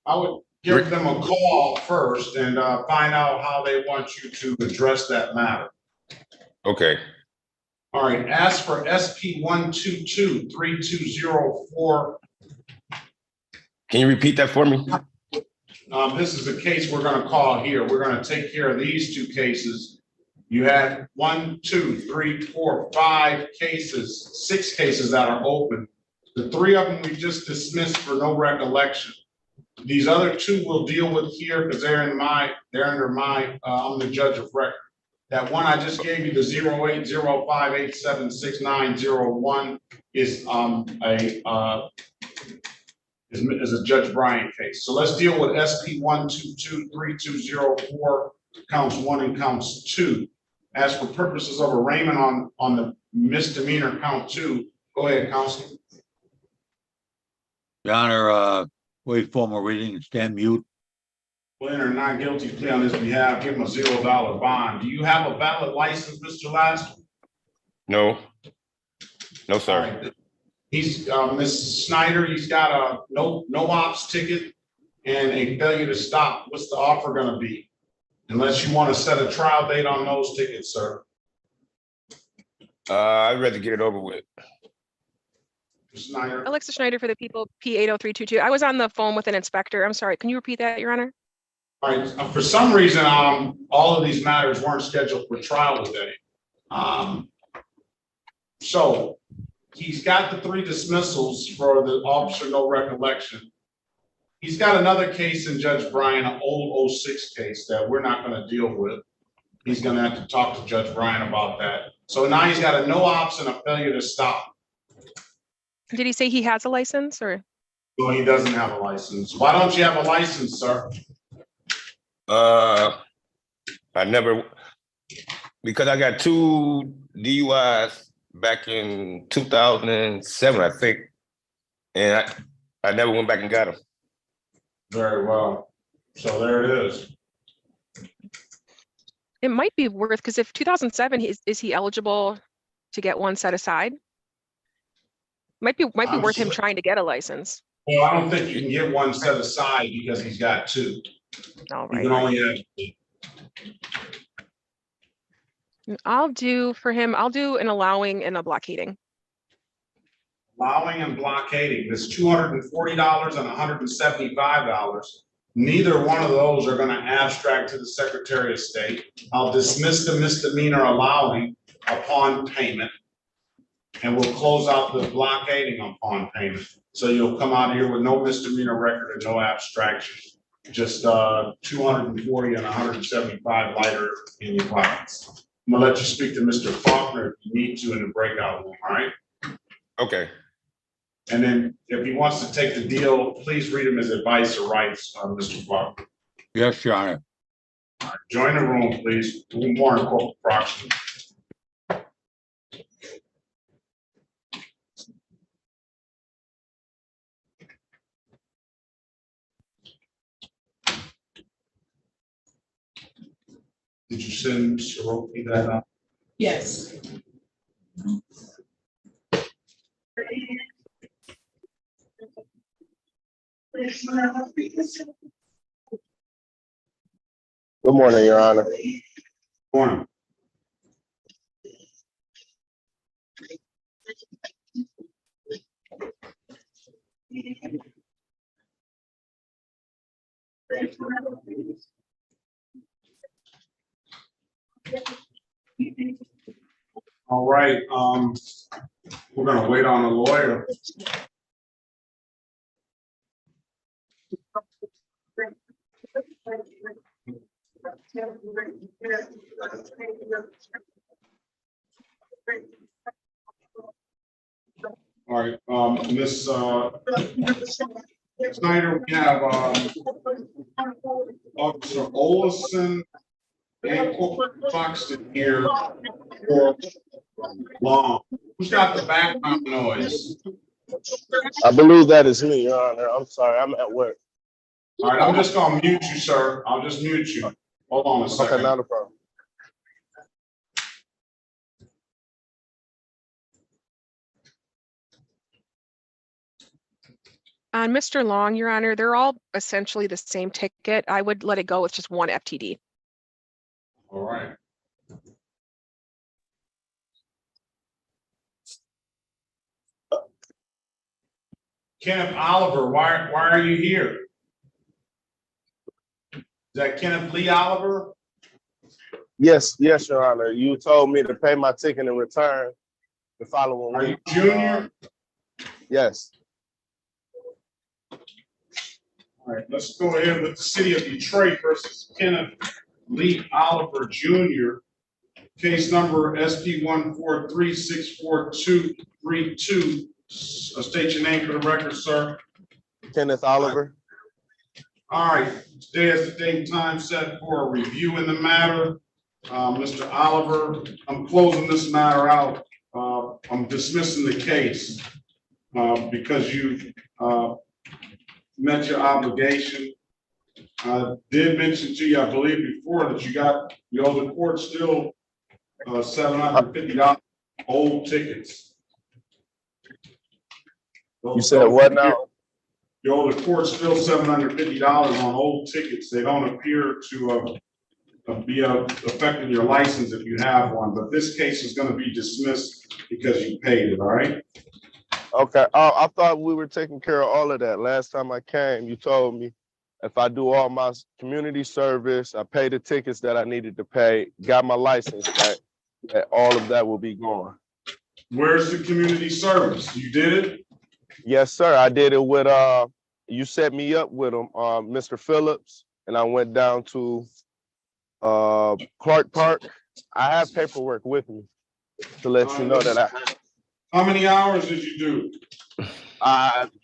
I would give them a call first and find out how they want you to address that matter. Okay. All right, ask for SP 122-3204. Can you repeat that for me? This is a case we're gonna call here. We're gonna take care of these 2 cases. You had 1, 2, 3, 4, 5 cases, 6 cases that are open. The 3 of them we just dismissed for no recollection. These other 2 we'll deal with here because they're under my, I'm the judge of record. That one I just gave you, the 0805876901 is a Judge Bryant case. So let's deal with SP 122-3204, counts 1 and counts 2. As for purposes of arraignment on the misdemeanor count 2, go ahead, counsel. Your Honor, wait formal reading and stand mute. Will enter not guilty plea on his behalf, give him a $0 bond. Do you have a valid license, Mr. Last? No. No, sir. Right. He's Ms. Snyder, he's got a no ops ticket and a failure to stop. What's the offer gonna be? Unless you want to set a trial date on those tickets, sir. I'd rather get it over with. Snyder. Alexa Schneider for the people, P80322. I was on the phone with an inspector. I'm sorry. Can you repeat that, Your Honor? All right. For some reason, all of these matters weren't scheduled for trial today. So he's got the 3 dismissals for the officer no recollection. He's got another case in Judge Bryan, an old 06 case that we're not going to deal with. He's going to have to talk to Judge Bryan about that. So now he's got a no ops and a failure to stop. Did he say he has a license or? No, he doesn't have a license. Why don't you have a license, sir? I never, because I got 2 DUIs back in 2007, I think. And I never went back and got them. Very well. So there it is. It might be worth, because if 2007, is he eligible to get one set aside? Might be I'm worth him sure- trying to get a license. Well, I don't think you can get one set aside because he's got two. All You right. can only have. I'll do for him, I'll do an allowing and a blockading. Allowing and blockading, there's $240 and $175. Neither one of those are going to abstract to the Secretary of State. I'll dismiss the misdemeanor allowing upon payment. And we'll close out the blockading upon payment. So you'll come out here with no misdemeanor record and no abstraction. Just 240 and 175 lighter in your pockets. I'm gonna let you speak to Mr. Faulkner if you need to in the breakout room, all right? Okay. And then if he wants to take the deal, please read him his advice or rights, Mr. Faulkner. Yes, Your Honor. Join the room, please. More in corporal proxy. Did you send Shiroki that? Yes. Good morning, Your Honor. Morning. All right, we're gonna wait on a lawyer. All right, Miss Snyder, we have Officer Olson and Corporal Foxton here for long. Who's got the background noise? I believe that is me, Your Honor. I'm sorry, I'm at work. All right, I'm just gonna mute you, sir. I'll just mute you. Hold on a second. Okay, not a problem. On Mr. Long, Your Honor, they're all essentially the same ticket. I would let it go with just one FTD. All right. Kenneth Oliver, why are you here? Is that Kenneth Lee Oliver? Yes, Your Honor. You told me to pay my ticket and return the following Are you week. junior? Yes. All right, let's go ahead with the city of Detroit versus Kenneth Lee Oliver Jr. Case number SP 143-64232. State your name for the record, sir. Kenneth Oliver. All right, today is the date and time set for a review in the matter. Mr. Oliver, I'm closing this matter out. I'm dismissing the case because you met your obligation. I did mention to you, I believe before, that you owe the court still $750 old tickets. You said what now? You owe the court still $750 on old tickets. They don't appear to be affecting your license if you have one, but this case is going to be dismissed because you paid it, all right? Okay. I thought we were taking care of all of that. Last time I came, you told me if I do all my community service, I pay the tickets that I needed to pay, got my license back, that all of that will be gone. Where's the community service? You did it? Yes, sir. I did it with you set me up with him, Mr. Phillips, and I went down to Clark Park. I have paperwork with me to let you know that I have. How many hours did you do?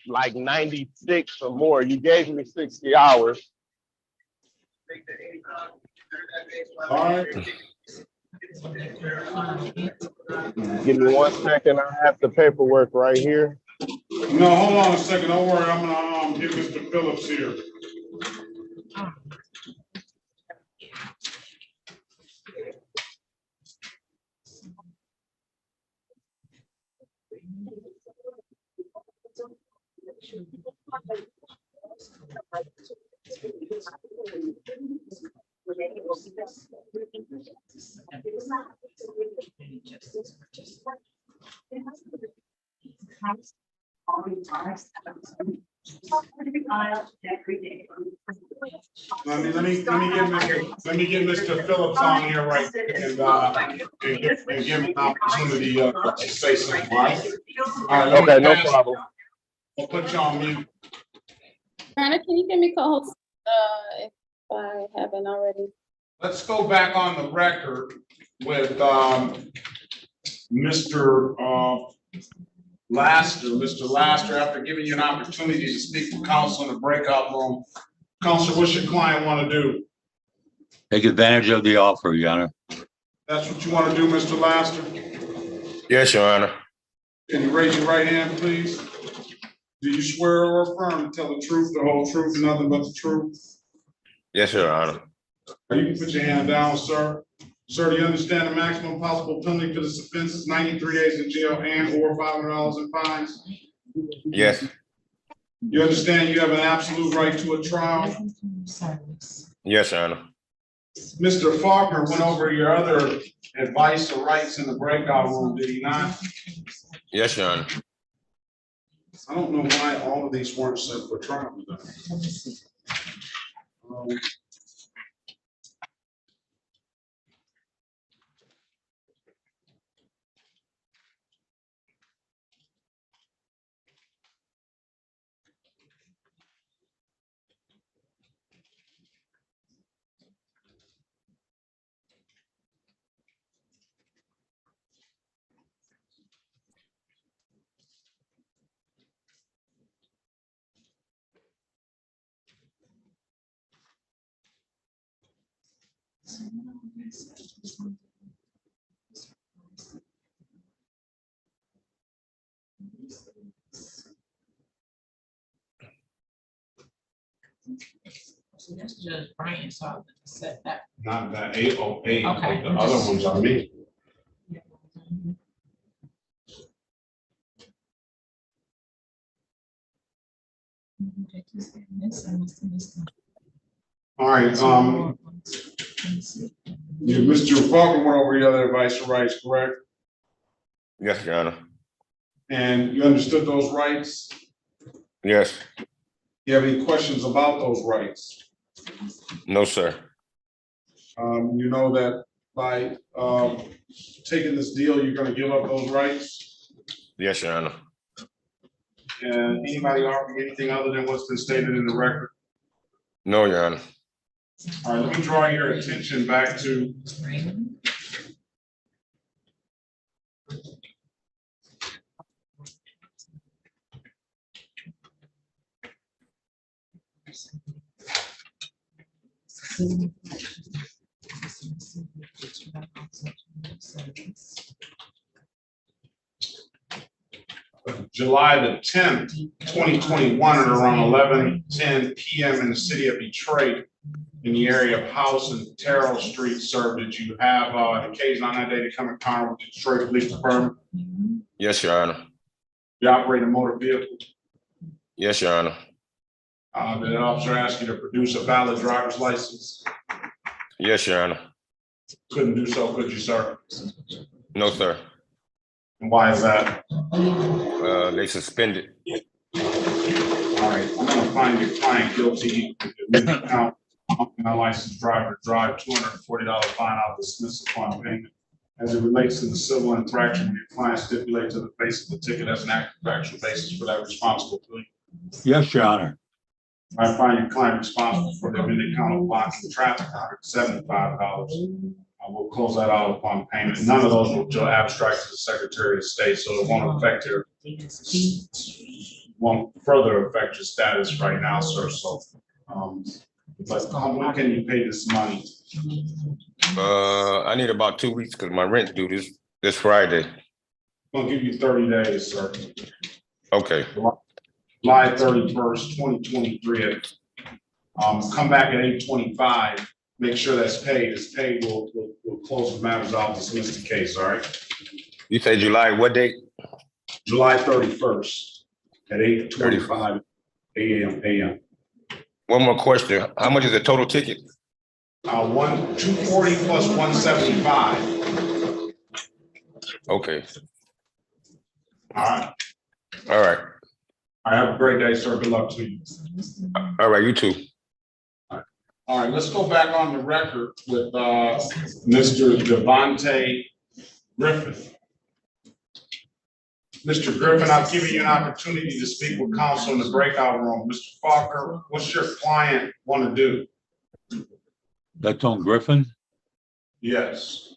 Like 96 or more. You gave me 60 hours. All right. Give me 1 second. I have the paperwork right here. No, hold on a second. Don't worry. I'm gonna get Mr. Phillips here. Let me get Mr. Phillips on here right quick and give him an opportunity to say something, right? All right, let me Okay, no pass. problem. I'll put you on mute. Brandon, can you give me co-host, if I haven't already? Let's go back on the record with Mr. Laster. Mr. Laster, after giving you an opportunity to speak to counsel in the breakout room, counsel, what's your client want to do? Take advantage of the offer, Your Honor. That's what you want to do, Mr. Laster? Yes, Your Honor. Can you raise your right hand, please? Do you swear or affirm to tell the truth, the whole truth, and nothing but the truth? Yes, Your Honor. You can put your hand down, sir. Sir, do you understand the maximum possible penalty for this offense is 93 days in jail and or $500 in fines? Yes. You understand you have an absolute right to a trial? Yes, Your Honor. Mr. Faulkner went over your other advice or rights in the breakout room, did he not? Yes, Your Honor. I don't know why all of these weren't set for trial. So that's Judge Brian, so I set that. Not that 808, Okay. the other ones are me. All right, Mr. Faulkner went over your other advice or rights, correct? Yes, Your Honor. And you understood those rights? Yes. You have any questions about those rights? No, sir. You know that by taking this deal, you're gonna give up those rights? Yes, Your Honor. And anybody argue anything other than what's been stated in the record? No, Your Honor. All right, let me draw your attention back to July the 10th, 2021 at around 11:10 p.m. in the city of Detroit in the area of House and Terrell Street, sir. Did you have an occasion on that day to come in contact with the Detroit Police Department? Yes, Your Honor. You operate a motor vehicle? Yes, Your Honor. Did the officer ask you to produce a valid driver's license? Yes, Your Honor. Couldn't do so, could you, sir? No, sir. And why is that? They suspended. All right, I'm gonna find your client guilty of count unlicensed driver drive, $240 fine, I'll dismiss upon payment. As it relates to the civil infraction, your client stipulate to the face of the ticket as an active factual basis for that responsible plea. Yes, Your Honor. I find your client responsible for the amended count of blocking traffic, $175. I will close that out upon payment. None of those will go abstract to the Secretary of State, so it won't affect your, won't further affect your status right now, sir. So, but when can you pay this money? I need about 2 weeks because my rent due this Friday. I'll give you 30 days, sir. Okay. July 31st, 2023. Come back at 8:25. Make sure that's paid. It's paid. We'll close the matters out, dismiss the case. All right. You say July, what date? July 31st at 8:25 a.m. One more question. How much is the total ticket? One, 240 plus 175. Okay, All right. all right, I have a great day, sir. Good luck to you. all right, you too. All right, let's go back on the record with Mr. Devontae Griffin. Mr. Griffin, I've given you an opportunity to speak with counsel in the breakout room. Mr. Falker, what's your client want to do? That's on Griffin. Yes.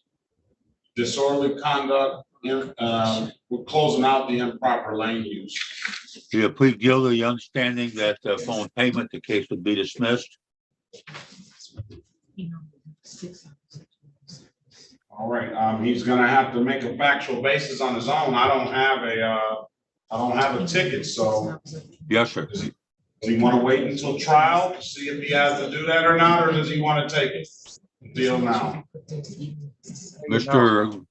Disorderly conduct, we're closing out the improper lane use. Do you plead guilty, understanding that upon payment, the case would be dismissed? All right, he's gonna have to make a factual basis on his own. I don't have a ticket, so. Yes, sir. Does he want to wait until trial to see if he has to do that or not, or does he want to take it? Deal now. Mr.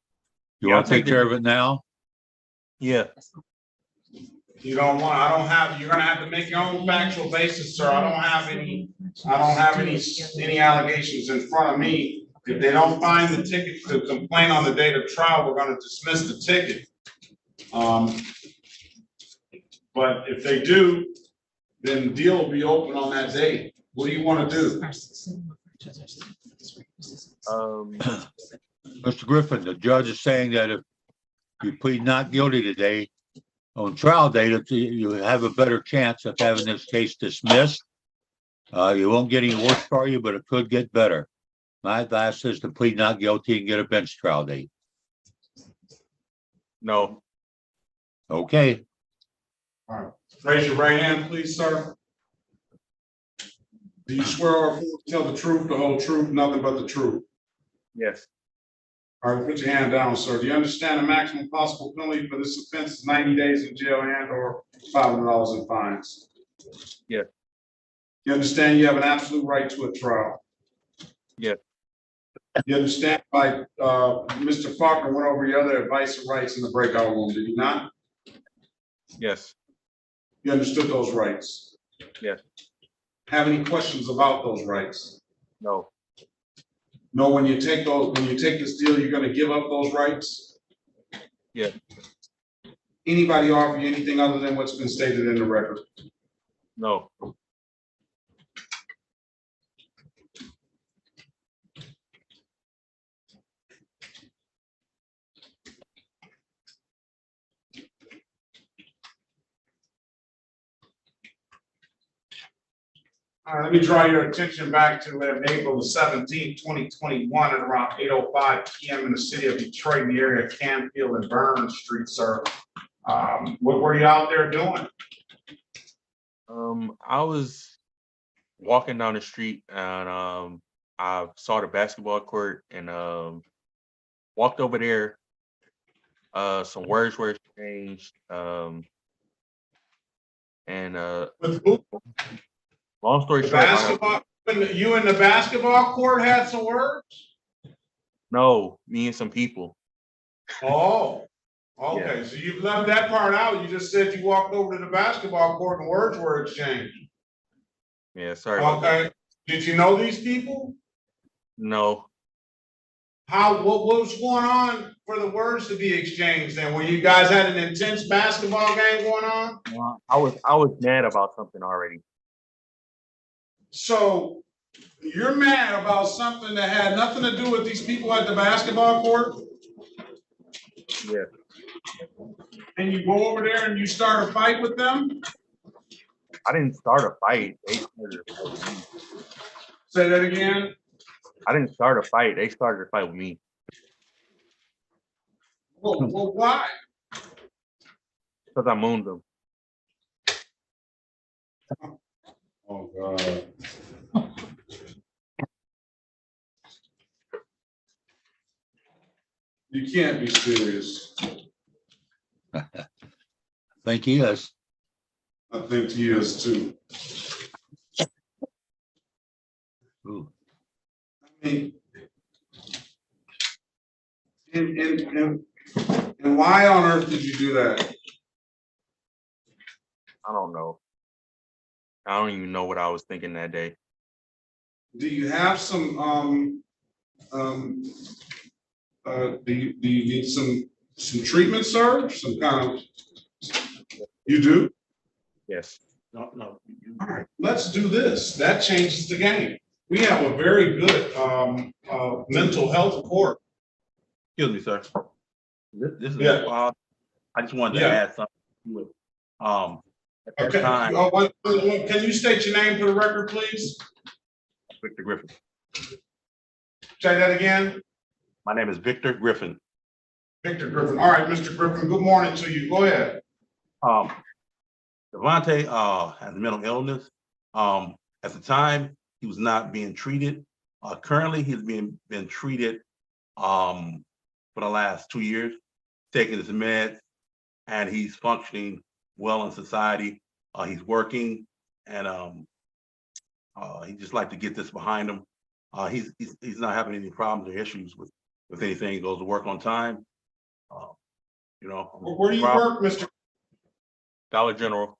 You want to take care of it now? Yeah. You don't want, you're gonna have to make your own factual basis, sir. I don't have any allegations in front of me. If they don't find the ticket to complain on the date of trial, we're gonna dismiss the ticket. But if they do, then the deal will be open on that date. What do you want to do? Mr. Griffin, the judge is saying that if you plead not guilty today, on trial date, you have a better chance of having this case dismissed. You won't get any worse for you, but it could get better. My advice is to plead not guilty and get a bench trial date. No. Okay. All right. Raise your right hand, please, sir. Do you swear or tell the truth, the whole truth, nothing but the truth? Yes. All right, put your hand down, sir. Do you understand the maximum possible penalty for this offense is 90 days in jail and or $500 in fines? Yes. You understand you have an absolute right to a trial? Yes. You understand, like Mr. Faulkner went over your other advice and rights in the breakout room, did you not? Yes. You understood those rights? Yes. Have any questions about those rights? No. No, when you take this deal, you're gonna give up those rights? Yeah. Anybody offer you anything other than what's been stated in the record? No. All right, let me draw your attention back to April the 17th, 2021 at around 8:05 p.m. in the city of Detroit in the area of Canfield and Burns Street, sir. What were you out there doing? I was walking down the street and I saw the basketball court and walked over there. Some words were exchanged. With who? Long story The short, basketball, you in the basketball court had some words? no, me and some people. Oh, okay. So you've left that part out. You just said you walked over to the basketball court and words were exchanged. Yeah, sorry about that. Okay. Did you know these people? No. What was going on for the words to be exchanged then? Were you guys had an intense basketball game going on? I was mad about something already. So you're mad about something that had nothing to do with these people at the basketball court? Yeah. And you go over there and you start a fight with them? I didn't start a fight. They started a fight with me. Say that again? I didn't start a fight. They started a fight with me. Well, why? Because I mooned them. Oh, God. You can't be serious. I think he is. I think he is too. Ooh. I mean, and why on earth did you do that? I don't know. I don't even know what I was thinking that day. do you have some, do you need some treatment, sir? Some kind of, you do? Yes. No. All right, let's do this. That changes the game. We have a very good, mental health court. Excuse me, sir. This is, Yeah. I just wanted to Yeah. add something to it. At that Okay, time, can you state your name for the record, please? Victor Griffin. Say that again. My name is Victor Griffin. Victor Griffin. All right, Mr. Griffin, good morning to you. Go ahead. Devontae has mental illness. At the time, he was not being treated. Currently, he's been treated for the last 2 years, taking his meds, and he's functioning well in society. He's working, and he just like to get this behind him. He's not having any problems or issues with anything. He goes to work on time. Where do you work, Mr. Dollar General.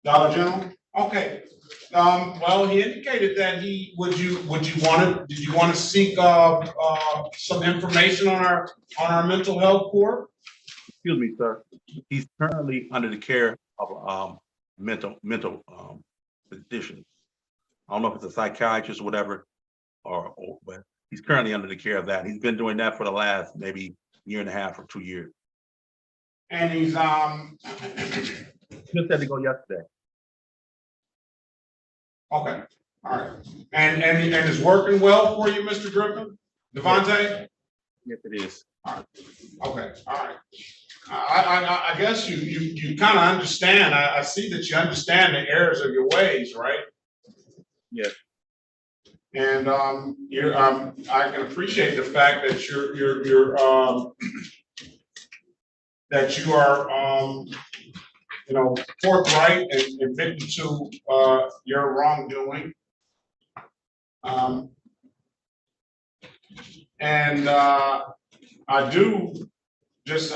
Dollar General? Okay. Well, he indicated that did you want to seek some information on our mental health court? Excuse me, sir. He's currently under the care of mental physician. I don't know if it's a psychiatrist or whatever, but he's currently under the care of that. He's been doing that for the last maybe 1.5 or 2 years. And he's just had to go yesterday. Okay, all right. And it's working well for you, Mr. Griffin? Devontae? Yes, it is. All right. Okay, all right. I guess you kind of understand. I see that you understand the errors of your ways, right? Yes. And I can appreciate the fact that you are forthright and admitting to your wrongdoing. And I do just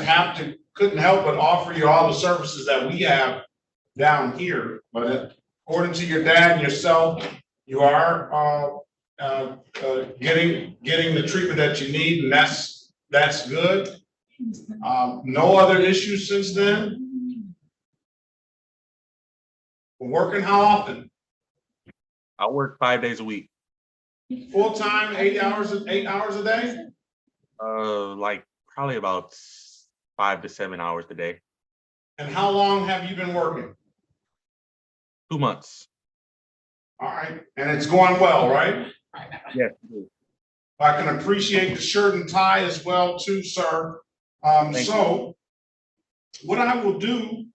couldn't help but offer you all the services that we have down here. But according to your dad and yourself, you are getting the treatment that you need, and that's good. No other issues since then? Working how often? I work 5 days a week. Full time, 8 hours a day? Like probably about 5 to 7 hours a day. And how long have you been working? 2 months. All right, and it's going well, right? Yes. I can appreciate the shirt and tie as well too, sir. So what I will do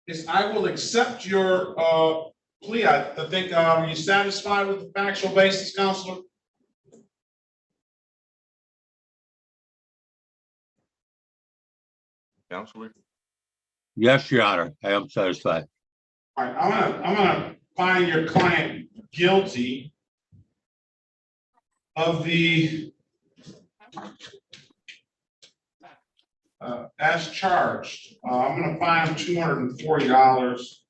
is I will accept your plea. I think, are you satisfied with the factual basis, Counselor? Counselor? Yes, Your Honor, I am satisfied. All right, I'm gonna find your client guilty of the as charged. I'm gonna fine him $240.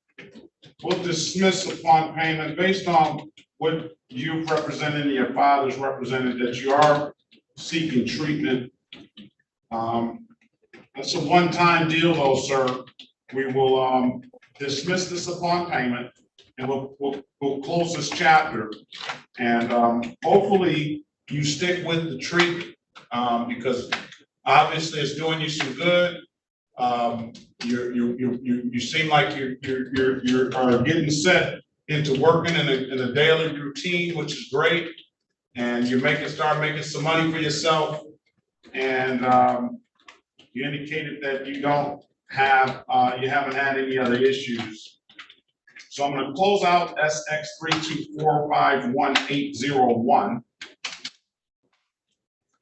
We'll dismiss upon payment based on what you've represented and your father's represented, that you are seeking treatment. That's a one-time deal though, sir. We will dismiss this upon payment, and we'll close this chapter. And hopefully you stick with the treatment, because obviously it's doing you some good. You seem like you're getting set into working in a daily routine, which is great. And you're start making some money for yourself. And you indicated that you haven't had any other issues. So I'm going to close out SX324511801.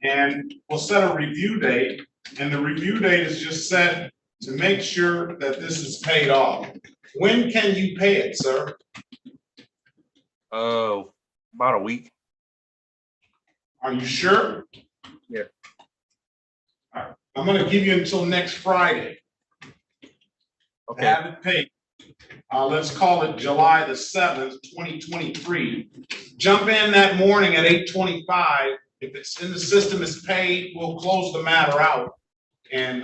And we'll set a review date. And the review date is just set to make sure that this is paid off. When can you pay it, sir? About a week. Are you sure? Yeah. All right. I'm going to give you until next Friday. Okay. To have it paid. Let's call it July the 7th, 2023. Jump in that morning at 8:25. If it's in the system, it's paid, we'll close the matter out and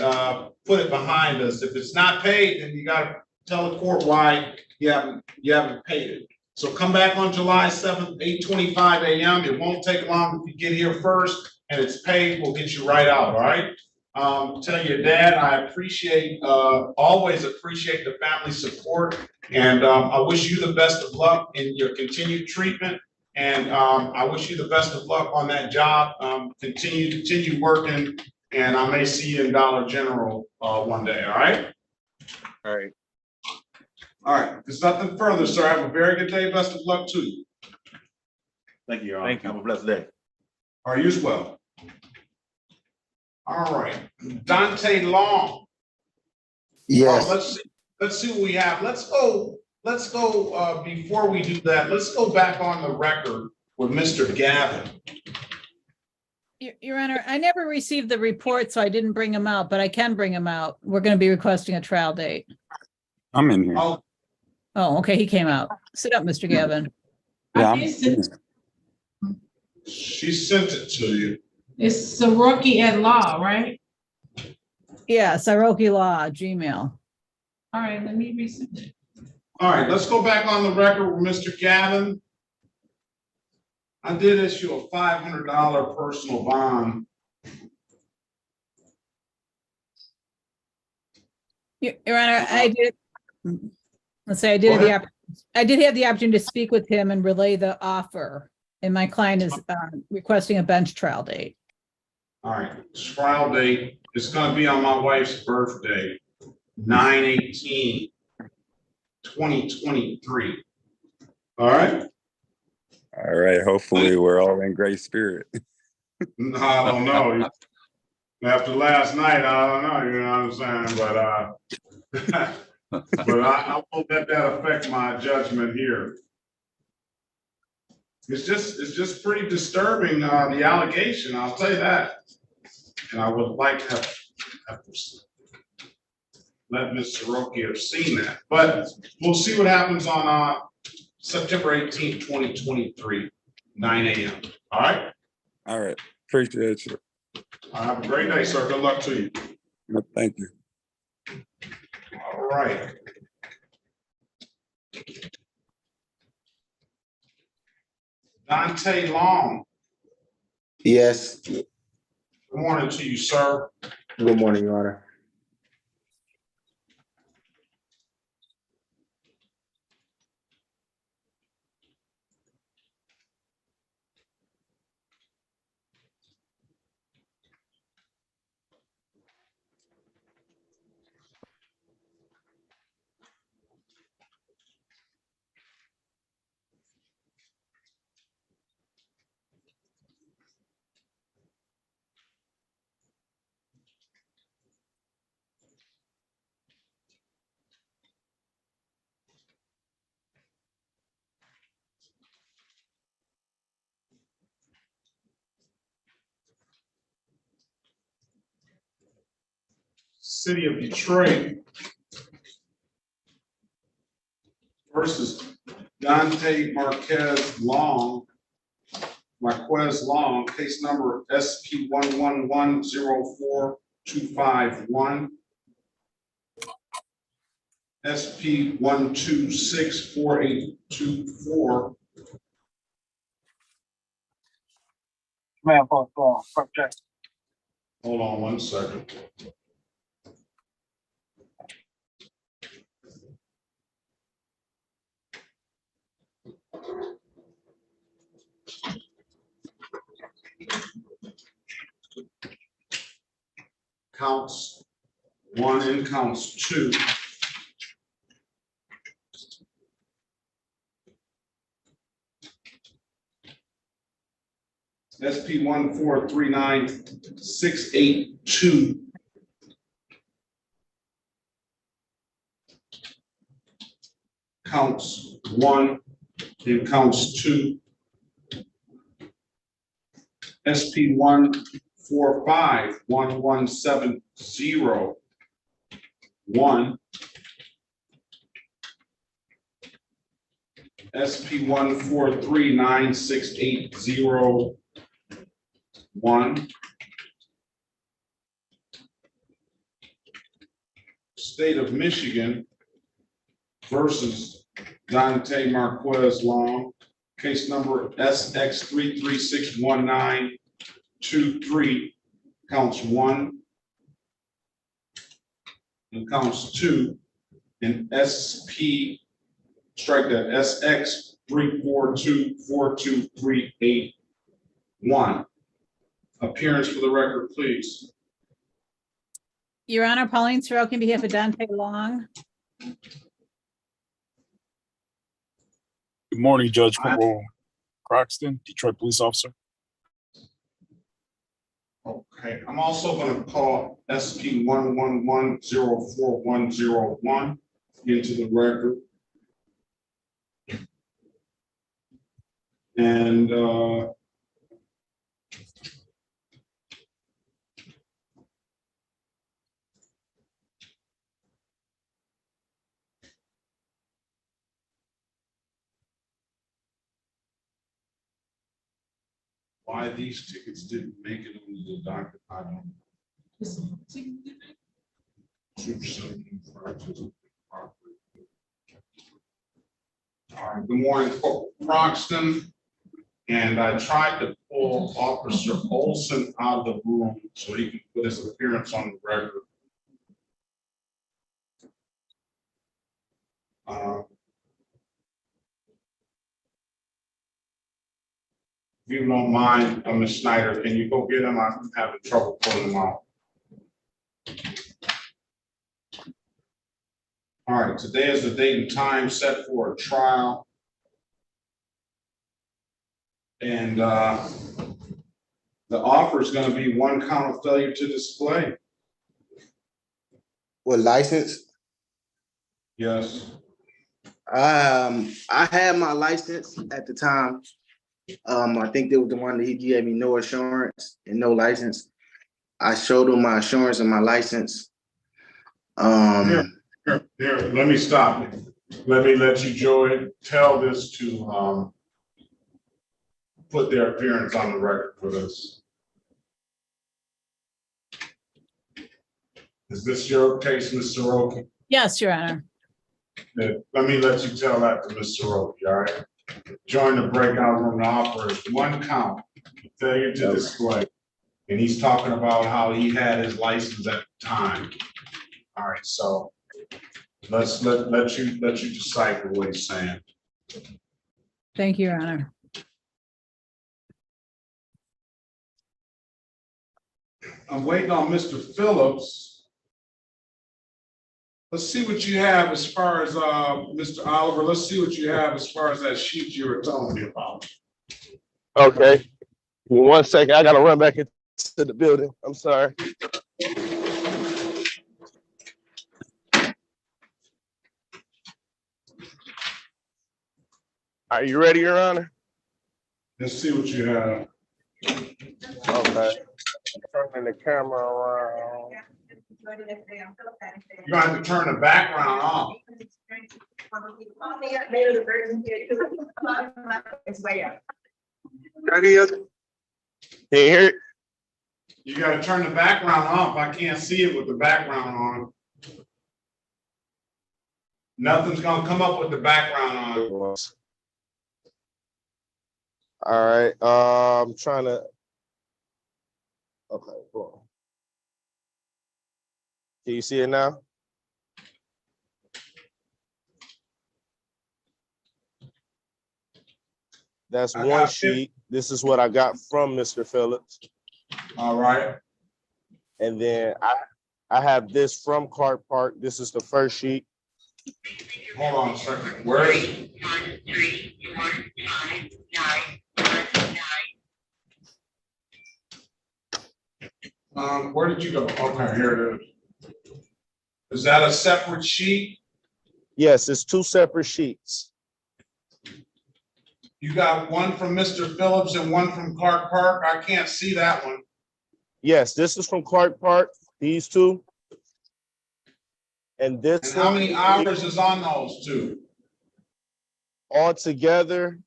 put it behind us. If it's not paid, then you gotta tell the court why you haven't paid it. So come back on July 7th, 8:25 a.m. It won't take long if you get here first and it's paid, we'll get you right out, all right? Tell your dad I appreciate, always appreciate the family support. And I wish you the best of luck in your continued treatment. And I wish you the best of luck on that job. Continue working, and I may see you in Dollar General one day, all right? All right. All right, if there's nothing further, sir. Have a very good day. Best of luck to you. Thank you, Your Honor. Thank you. Have a blessed day. Are you as well? All right, Dante Long. Yes. Let's see what we have. Let's go, before we do that, let's go back on the record with Mr. Gavin. Your Honor, I never received the report, so I didn't bring him out, but I can bring him out. We're going to be requesting a trial date. I'm in here. Oh, okay, he came out. Sit up, Mr. Gavin. Yeah, She sent it to you. It's Soroki at law, right? Yeah, Saroki Law, Gmail. All right, let me resend it. All right, let's go back on the record with Mr. Gavin. I did issue a $500 personal bond. Your Honor, I did. Let's say I did have the opportunity to speak with him and relay the offer, and my client is requesting a bench trial date. All right, trial date is going to be on my wife's birthday, 9/18/2023. All right. all right. Hopefully we're all in great spirit. No, I don't know. After last night, I don't know. You know what I'm saying? But I won't let that affect my judgment here. It's just pretty disturbing, the allegation. I'll tell you that. And I would like to have let Ms. Soroki have seen that. But we'll see what happens on September 18th, 2023, 9 a.m. All right? All right. Appreciate you. Have a great day, sir. Good luck to you. Thank you. All right. Dante Long. Yes. Good morning to you, sir. Good morning, Your Honor. City of Detroit versus Dante Marquez Long, case number SP 111-04251, SP 1264824. Hold on one second. Counts 1 and counts 2. SP 1439682. Counts 1 and counts 2. SP 1451170. 1. SP 143-96801. State of Michigan versus Dante Marquez Long, case number SX 3361923, counts 1 and counts 2, and SP, strike that, SX 3424238-1. Appearance for the record, please. Your Honor, Pauline Sorokin, on behalf of Dante Long. Good morning, Judge Corporal Croxton, Detroit police officer. Okay, I'm also going to call SP 111-04101 into the record. And why these tickets didn't make it into the docket, I don't know. All right, good morning, Corporal Croxton. And I tried to pull Officer Olson out of the room so he can put his appearance on the record. If you don't mind, Ms. Schneider, can you go get him? I'm having trouble pulling him out. All right, today is the date and time set for a trial. And the offer is going to be 1 count of failure to display. What license? Yes. I had my license at the time. I think that was the one that he gave me no insurance and no license. I showed him my insurance and my license. Here, let me stop you. Let me let you, Joey, tell this to put their appearance on the record for this. Is this your case, Ms. Soroki? Yes, Your Honor. Let me let you tell that to Ms. Soroki, all right? Join the breakout room. The offer is 1 count, failure to display. And he's talking about how he had his license at the time. All right, so let's let you decipher what he's saying. Thank you, Your Honor. I'm waiting on Mr. Phillips. Let's see what you have as far as Mr. Oliver. Let's see what you have as far as that sheet you were telling me about. Okay. Give me 1 second. I gotta run back into the building. I'm sorry. Are you ready, Your Honor? Let's see what you have. Okay. Turning the camera around. You're gonna have to turn the background off. Can you hear it? You gotta turn the background off. I can't see it with the background on. Nothing's gonna come up with the background on. All right. I'm trying to. Okay, cool. Can you see it now? That's one sheet. This is what I got from Mr. Phillips. All right. And then I have this from Clark Park. This is the first sheet. Hold on a second. Where is it? Where did you go? Okay, here it is. Is that a separate sheet? Yes, it's 2 separate sheets. You got one from Mr. Phillips and one from Clark Park? I can't see that one. Yes, this is from Clark Park, these 2. And this And how many hours is on those 2? Altogether,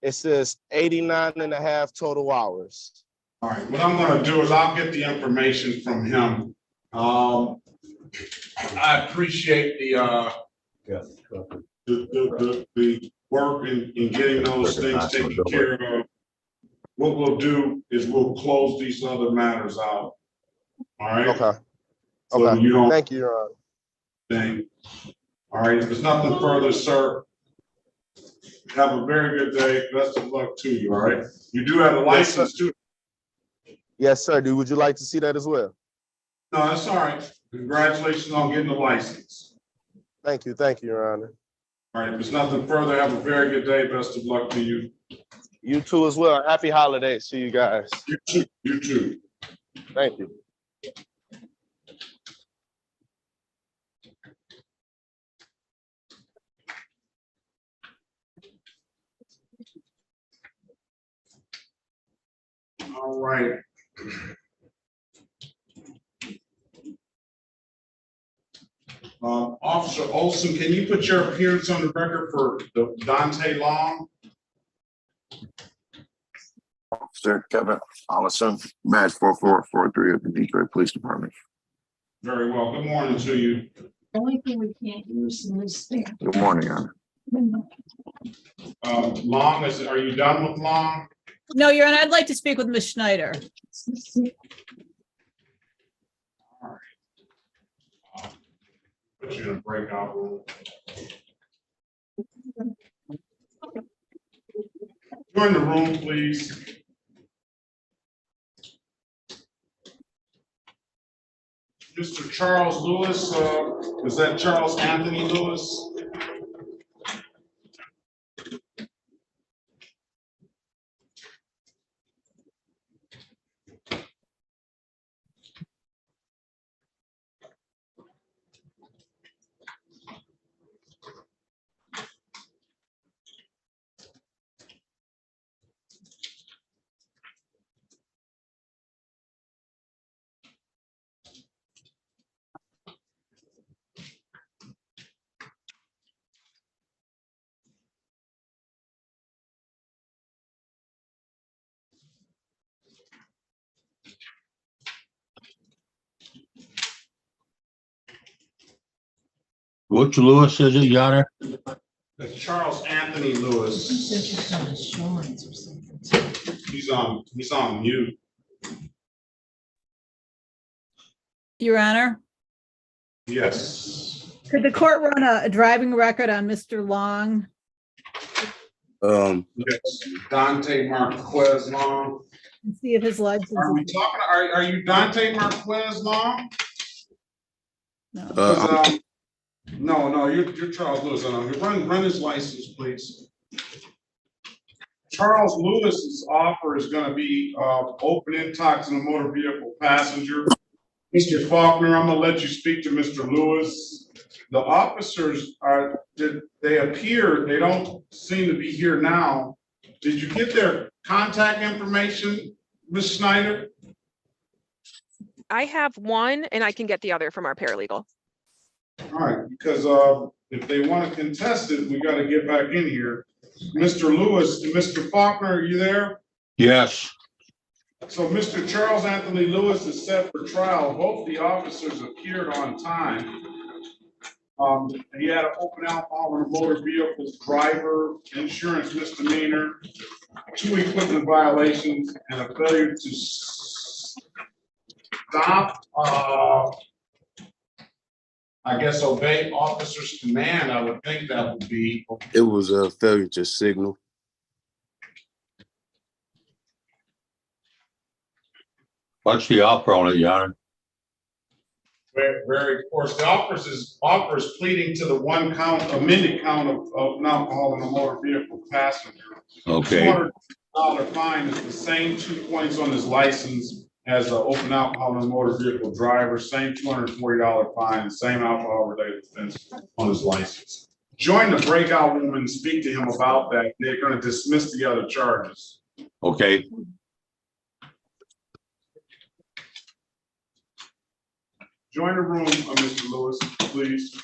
it says 89.5 total hours. All right, what I'm gonna do is I'll get the information from him. I appreciate the work in getting those things taken care of. What we'll do is we'll close these other matters out. All right? Okay. So Okay. you don't Thank you, Your Honor. think. All right, if there's nothing further, sir, have a very good day. Best of luck to you, all right? You do have a license too. Yes, sir. Would you like to see that as well? No, that's all right. Congratulations on getting the license. Thank you, Your Honor. All right, if there's nothing further, have a very good day. Best of luck to you. You too as well. Happy holidays to you guys. You too. You too. Thank you. All right. Officer Olson, can you put your appearance on the record for the Dante Long? Officer Kevin Allison, badge 4443 of the Detroit Police Department. Very well. Good morning to you. The only thing we can't use in this thing. Good morning, Your Honor. Long, are you done with Long? No, Your Honor, I'd like to speak with Ms. Schneider. Put you in a breakout room. Join the room, please. Mr. Charles Lewis, is that Charles Anthony Lewis? Which Lewis is it, Your Honor? That's Charles Anthony Lewis. He's on insurance or something. He's on mute. Your Honor, Yes. could the court run a driving record on Mr. Long? Yes, Dante Marquez Long. And see if his license. Are we talking, are you Dante Marquez Long? No. No, you're Charles Lewis. Run his license, please. Charles Lewis's offer is gonna be, open intox in a motor vehicle passenger. Mr. Faulkner, I'm gonna let you speak to Mr. Lewis. The officers they appear, they don't seem to be here now. Did you get their contact information, Ms. Schneider? I have one and I can get the other from our paralegal. All right, because if they want to contest it, we got to get back in here. Mr. Lewis and Mr. Faulkner, are you there? Yes. So Mr. Charles Anthony Lewis is set for trial. Both the officers appeared on time. He had an open alcohol in a motor vehicles, driver, insurance misdemeanor, 2 equipment violations, and a failure to stop, I guess, obey officer's command. I would think that would be. It was a failure to signal. What's the offer on it, Your Honor? Very, of course, the offer is pleading to the one count, amended count of alcohol in a motor vehicle passenger. Okay. $200 fine is the same 2 points on his license as an open alcohol in a motor vehicle driver, same $240 fine, same alcohol related offense on his license. Join the breakout room and speak to him about that. They're going to dismiss the other charges. Okay. Join the room, Mr. Lewis, please.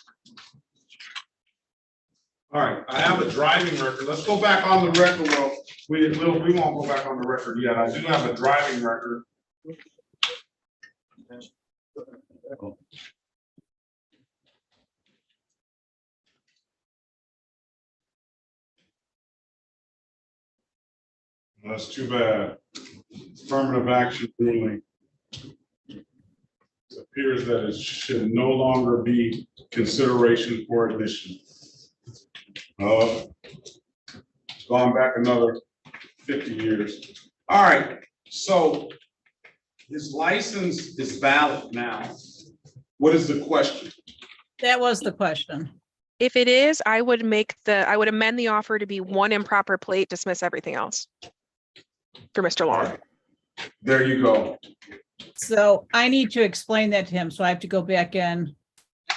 All right, I have a driving record. Let's go back on the record. Well, we won't go back on the record yet. I do have a driving record. That's too bad. Affirmative action ruling. It appears that it should no longer be consideration for admission. It's gone back another 50 years. All right, so his license is valid now. What is the question? That was the question. If it is, I would amend the offer to be one improper plate, dismiss everything else for Mr. Long. Right. There you go. So I need to explain that to him. So I have to go back in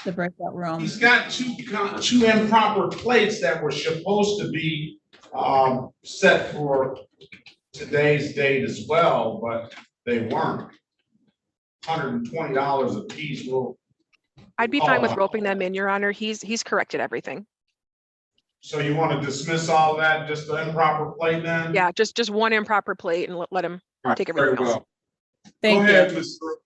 the breakout room. He's got two improper plates that were supposed to be set for today's date as well, but they weren't. $120 a piece. I'd be fine with roping them in, Your Honor. He's corrected everything. So you want to dismiss all that, just the improper plate then? Yeah, just one improper plate and let him take everything else. Thank Go ahead, you. Mr.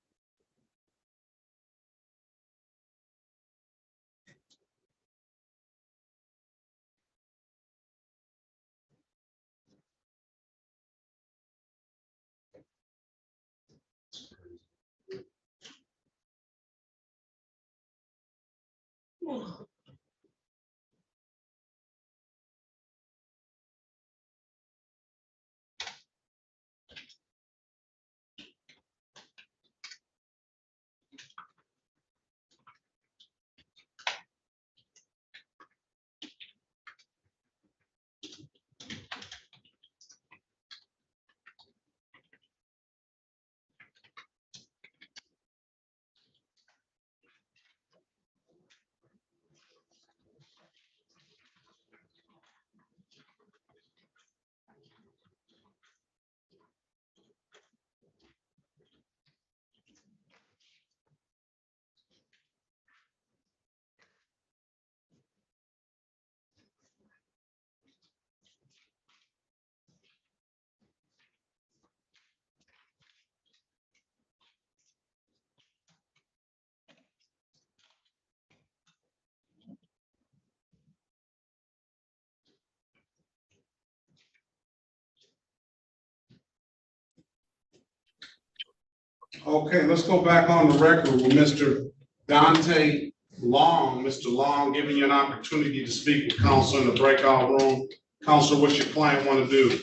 Okay, let's go back on the record with Mr. Dante Long. Mr. Long, giving you an opportunity to speak with counsel in the breakout room. Counsel, what's your client want to do?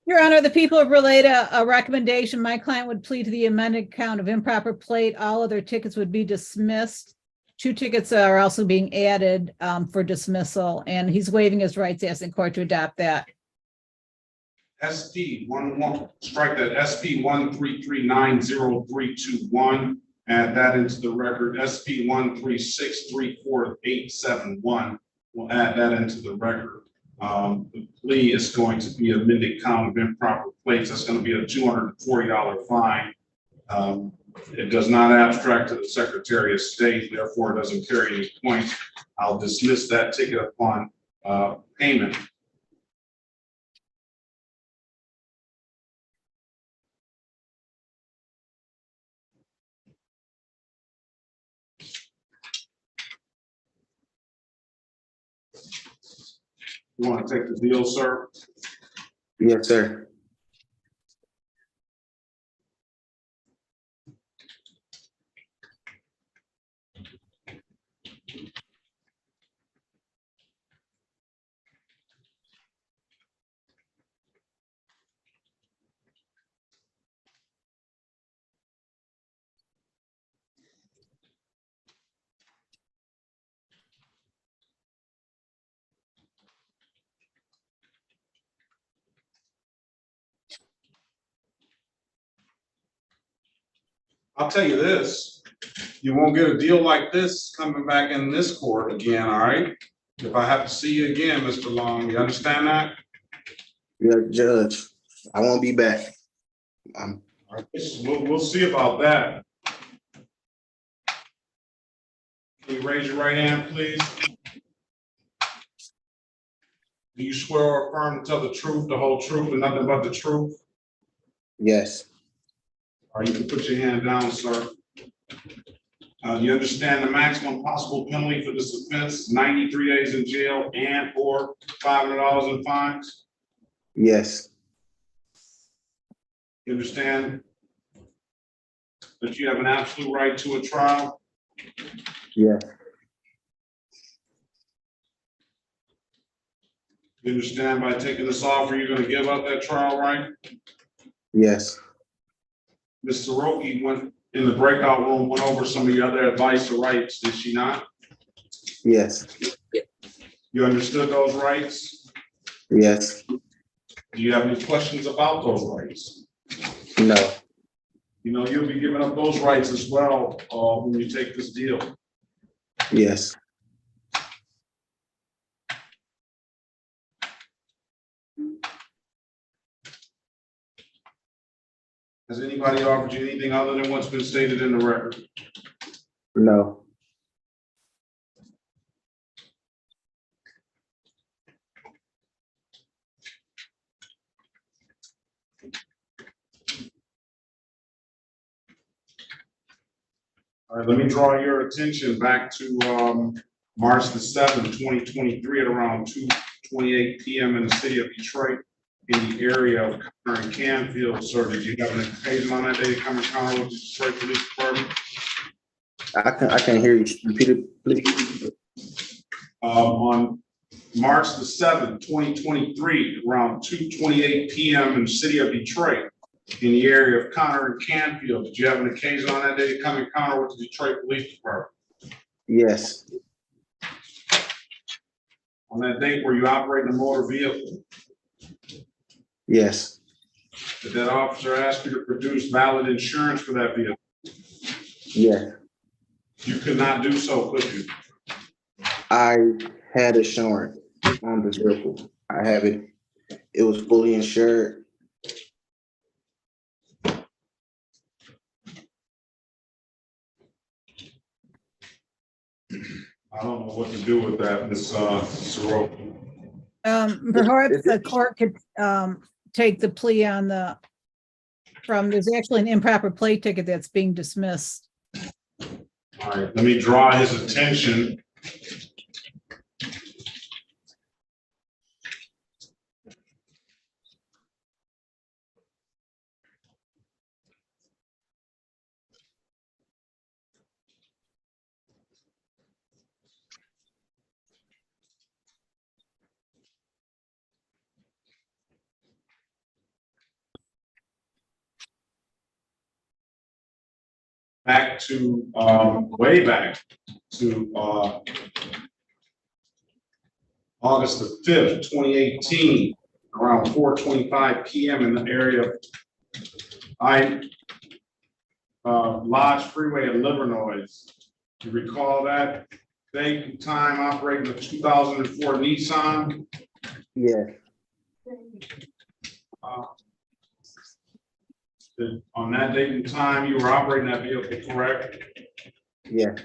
Your Honor, the people have relayed a recommendation. My client would plead to the amended count of improper plate. All other tickets would be dismissed. 2 tickets are also being added for dismissal, and he's waiving his rights, asking court to adopt that. SP 11, strike that SP 1339031. Add that into the record. SP 136347871. We'll add that into the record. The plea is going to be amended count of improper plates. That's going to be a $240 fine. It does not abstract to the Secretary of State, therefore it doesn't carry any points. I'll dismiss that ticket upon payment. You want to take the deal, sir? Yes, sir. I'll tell you this, you won't get a deal like this coming back in this court again, all right? If I have to see you again, Mr. Long, you understand that? Yeah, Judge, I won't be back. We'll see about that. Can you raise your right hand, please? Do you swear or affirm to tell the truth, the whole truth, and nothing but the truth? Yes. All right, you can put your hand down, sir. You understand the maximum possible penalty for this offense, 93 days in jail and or $500 in fines? Yes. You understand that you have an absolute right to a trial? Yes. You understand by taking this offer, you're gonna give up that trial right? Yes. Ms. Soroki went in the breakout room, went over some of your other advice or rights, did she not? Yes. You understood those rights? Yes. Do you have any questions about those rights? No. You know, you'll be giving up those rights as well, when you take this deal. Yes. Has anybody offered you anything other than what's been stated in the record? No. All right, let me draw your attention back to March the 7th, 2023 at around 2:28 p.m. in the city of Detroit in the area of Connor and Canfield. Sir, did you have an occasion on that day to come encounter with the Detroit Police Department? I can't hear you. Repeat it, please. On March the 7th, 2023, around 2:28 p.m. in the city of Detroit in the area of Connor and Canfield. Did you have an occasion on that day to come encounter with the Detroit Police Department? Yes. On that date, were you operating a motor vehicle? Yes. Did that officer ask you to produce valid insurance for that vehicle? Yes. You could not do so, could you? I had insurance on the vehicle. I have it. It was fully insured. I don't know what to do with that, Ms. Soroki. Perhaps the court could take the plea on there's actually an improper plate ticket that's being dismissed. All right, let me draw his attention. Back to, way back to August the 5th, 2018, around 4:25 p.m. in the area of Lodge Freeway in Livernois. Do you recall that date and time operating a 2004 Nissan? Yes. On that date and time, you were operating that vehicle, correct? Yes.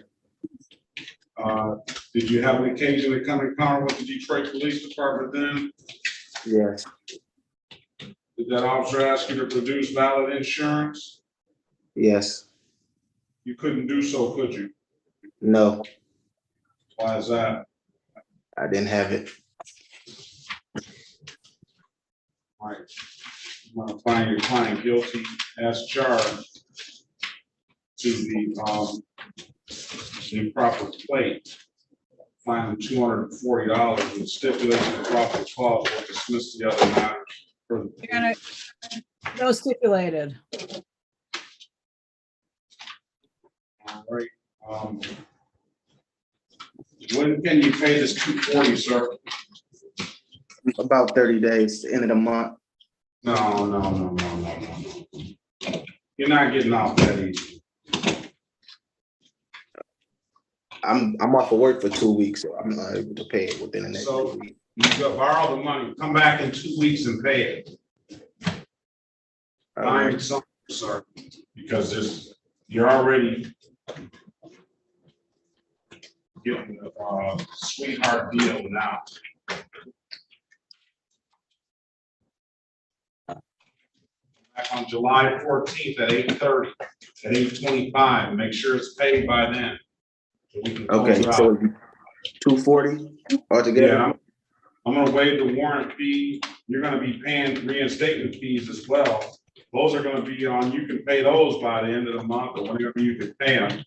Did you have an occasion to come encounter with the Detroit Police Department then? Yes. Did that officer ask you to produce valid insurance? Yes. You couldn't do so, could you? No. Why is that? I didn't have it. All right. I'm gonna find your client guilty as charged to the improper plate. Fine him $240 and stipulation of proper clause will dismiss the other matters. No stipulated. All right. When can you pay this $240, sir? About 30 days, the end of the month. No. You're not getting off that easy. I'm off of work for 2 weeks, so I'm not able to pay it within the next 2 weeks. You go borrow the money, come back in 2 weeks and pay it. Find something, sir, because you're already getting a sweetheart deal now. back on July 14th at 8:30, at 8:25. Make sure it's paid by then. So we can close Okay, it so out. 240 altogether? Yeah, I'm gonna waive the warrant fee. You're gonna be paying reinstatement fees as well. Those are gonna be on, you can pay those by the end of the month or whenever you can pay them.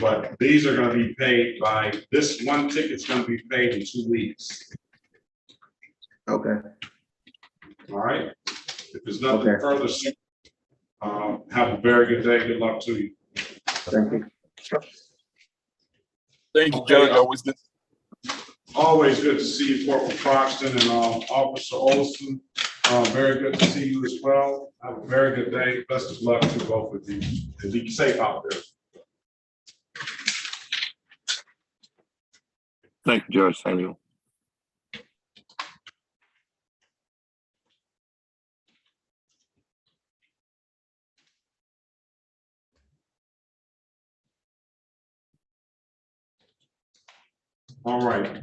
But these are gonna be paid by, this one ticket's gonna be paid in 2 weeks. Okay. All right? If there's nothing Okay. further, have a very good day. Good luck to you. Thank you. Thank you, Okay, Judge. Always good. Always good to see you, Corporal Croxton and Officer Olson. Very good to see you as well. Have a very good day. Best of luck to both of you. And be safe out there. Thank you, Judge Samuel. All right.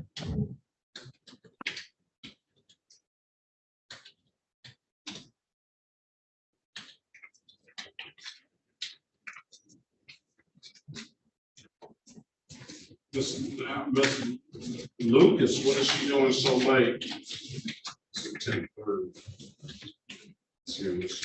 Miss Lucas, what is she doing so late? It's 10:30. Serious.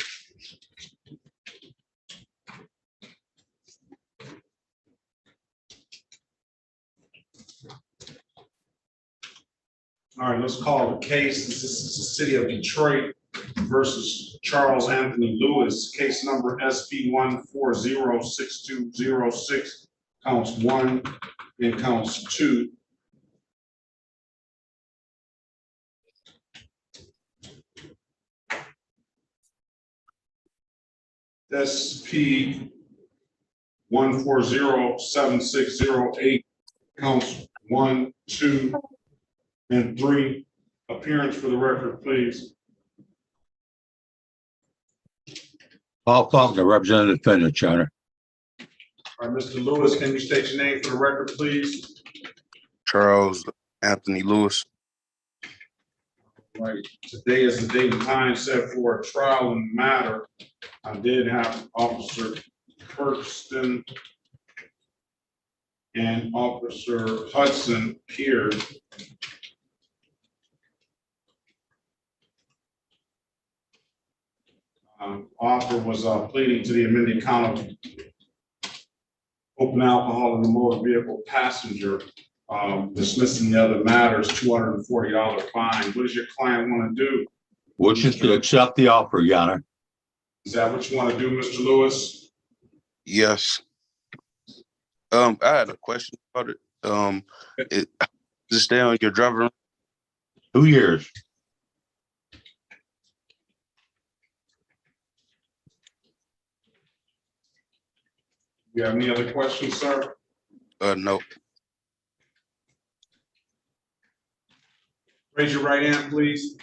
All right, let's call the case. This is the city of Detroit versus Charles Anthony Lewis, case number SB 1406206, counts 1 and counts 2. SP 1407608, counts 1, 2, and 3. Appearance for the record, please. Paul Faulkner, representing the defendant, Your Honor. All right, Mr. Lewis, can you state your name for the record, please? Charles Anthony Lewis. Right, today is the date and time set for a trial in the matter. I did have Officer Kirkston and Officer Hudson here. Officer was pleading to the amended count of open alcohol in the motor vehicle passenger, dismissing the other matters, $240 fine. What does your client want to do? Wishes to accept the offer, Your Honor. Is that what you want to do, Mr. Lewis? Yes. I had a question about it. Does it stay on your driver? 2 years. You have any other questions, sir? No. Raise your right hand, please.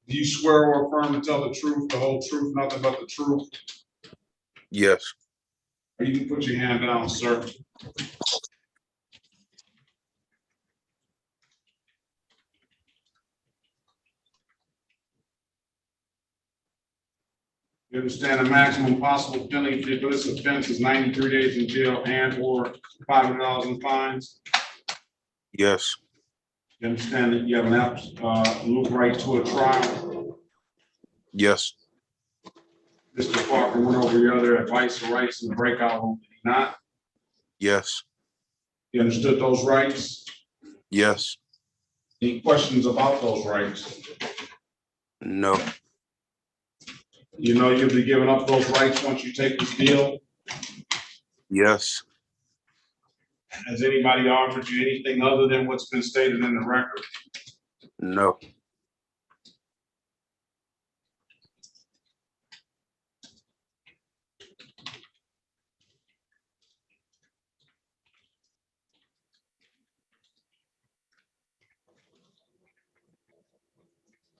Do you swear or affirm to tell the truth, the whole truth, nothing but the truth? Yes. You can put your hand down, sir. You understand the maximum possible penalty for this offense is 93 days in jail and or $500 in fines? Yes. You understand that you have an absolute right to a trial? Yes. Mr. Parker went over your other advice and rights in the breakout room, did he not? Yes. You understood those rights? Yes. Any questions about those rights? No. You know you'll be giving up those rights once you take this deal? Yes. Has anybody offered you anything other than what's been stated in the record? No.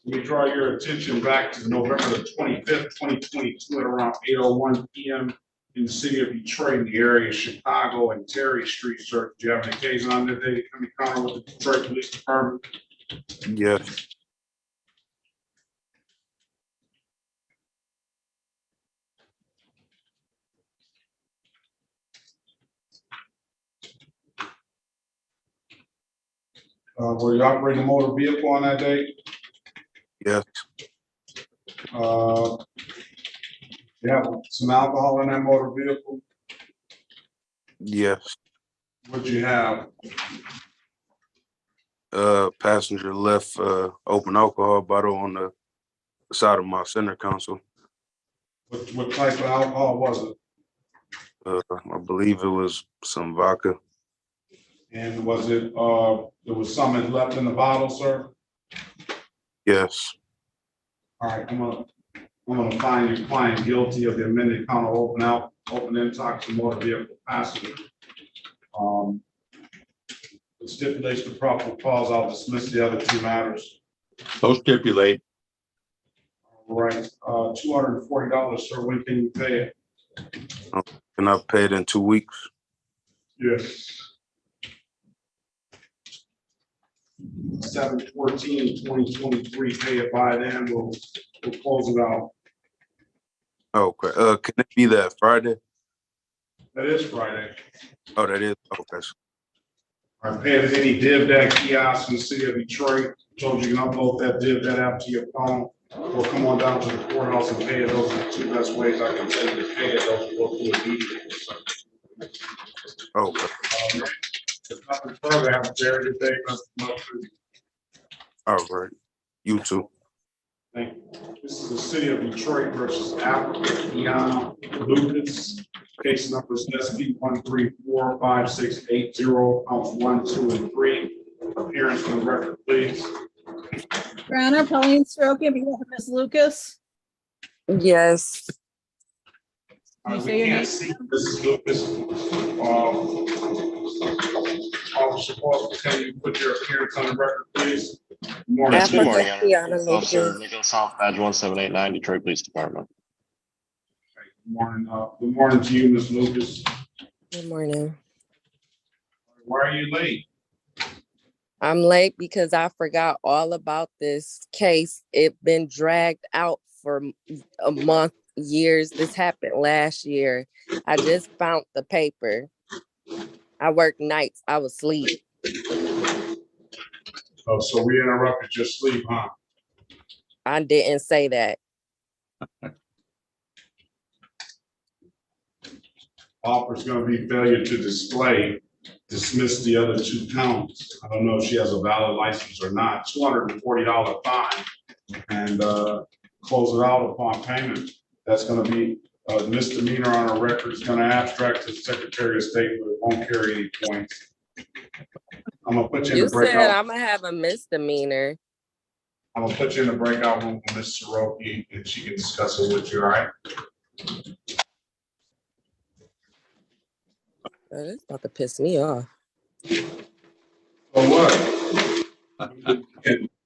Let me draw your attention back to November the 25th, 2022 at around 8:01 p.m. in the city of Detroit in the area of Chicago and Terry Street, sir. Do you have an occasion on that day to come encounter with the Detroit Police Department? Yes. Were you operating a motor vehicle on that day? Yes, You have some alcohol in that motor vehicle? yes. What'd you have? Passenger left open alcohol bottle on the side of my center console. What type of alcohol was it? I believe it was some vodka. And was it, there was some left in the bottle, sir? Yes. All right, I'm gonna find your client guilty of the amended count of open intoxicated motor vehicle passenger. It stipulates the proper cause. I'll dismiss the other two matters. So stipulate. All right, $240, sir. When can you pay it? Can I pay it in 2 weeks? Yes. 7/14/2023. Pay it by then. We'll close it out. Okay. Can it be that Friday? That is Friday. Oh, that is okay. I paid any div that kiosk in the city of Detroit. Told you can upload that div that app to your phone, or come on down to the courthouse and pay it. Those are the two best ways I can tell you to pay it. Those will go through immediately. Okay. If nothing further, have a very good day. All right. You too. Thank you. This is the city of Detroit versus Kiana Lucas. Case numbers SP 1345680, counts 1, 2, and 3. Appearance on the record, please. Your Honor, Pauline Stroke, on behalf of Ms. Lucas. Yes. Can you We say your can't name? see Mrs. Lucas. Officer Paul, can you put your appearance on the record, please? Good morning. Africa Good morning, Kiana Officer Lucas. Nicholas Hoff, badge 1789, Detroit Police Department. Good morning. Good morning to you, Ms. Lucas. Good morning. Why are you late? I'm late because I forgot all about this case. It been dragged out for a month, years. This happened last year. I just found the paper. I work nights. I was asleep. Oh, so we interrupted your sleep, huh? I didn't say that. Offer's gonna be failure to dismiss the other two counts. I don't know if she has a valid license or not. $240 fine, and close it out upon payment. That's gonna be a misdemeanor on our record. It's gonna abstract to the Secretary of State, but it won't carry any points. I'm gonna put you in You the said breakout. I'm gonna have a misdemeanor. I'm gonna put you in the breakout room with Ms. Soroki, and she can discuss it with you, all right? Oh, that's about to piss me off. So what?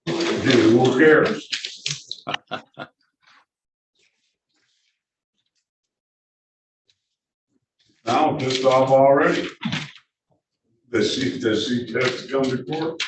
Dude, who cares? Now I'm pissed off already. Does she have to come to court?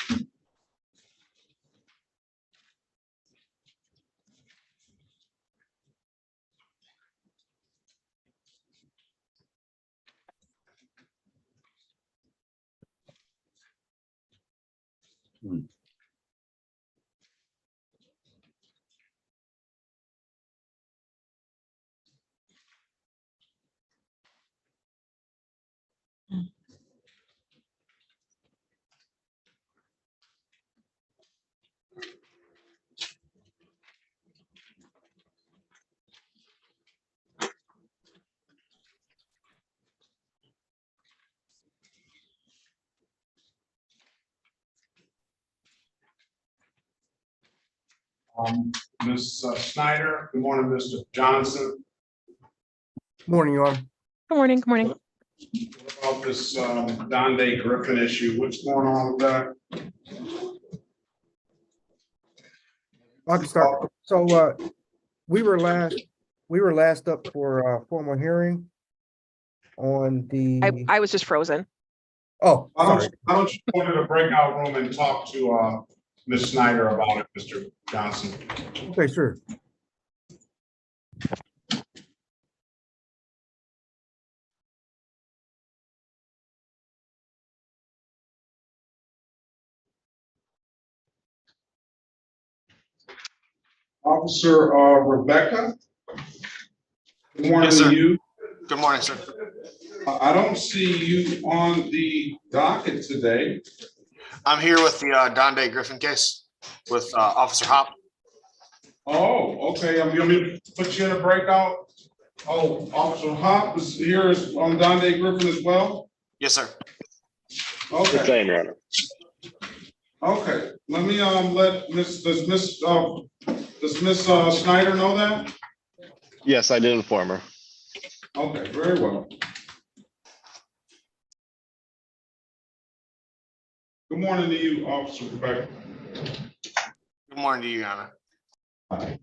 Ms. Snyder, good morning, Mr. Johnson. Morning, Your Honor. Good morning, good morning. What about this Donde Griffin issue? What's going on with that? I can start. So we were last up for formal hearing on the. I was just frozen. Oh, Why sorry. don't you go to the breakout room and talk to Ms. Snyder about it, Mr. Johnson? Okay, sure. Officer Rebecca. Good morning Yes, to sir. you. Good morning, sir. I don't see you on the docket today. I'm here with the Donde Griffin case with Officer Hop. Oh, okay. I'm gonna put you in a breakout. Oh, Officer Hop is here on Donde Griffin as well. Yes, sir. Okay. Same, Your Honor. Okay. Let me let does Miss Snyder know that? Yes, I did inform her. Okay, very well. Good morning to you, Officer Rebecca. Good morning to you, Your Honor. Hi.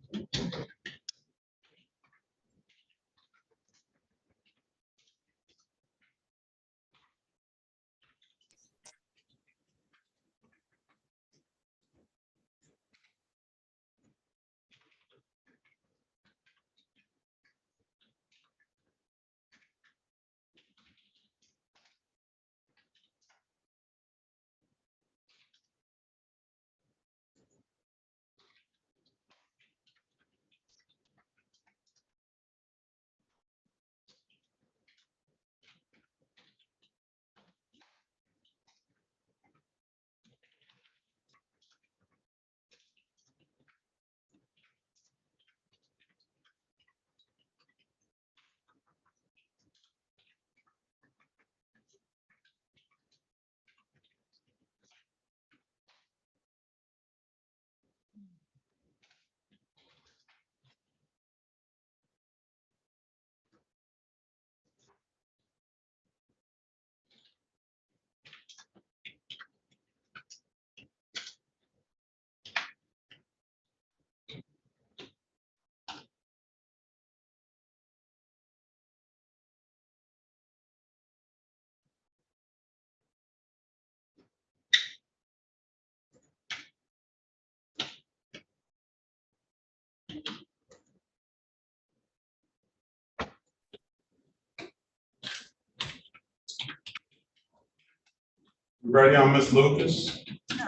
Ready on Miss Lucas?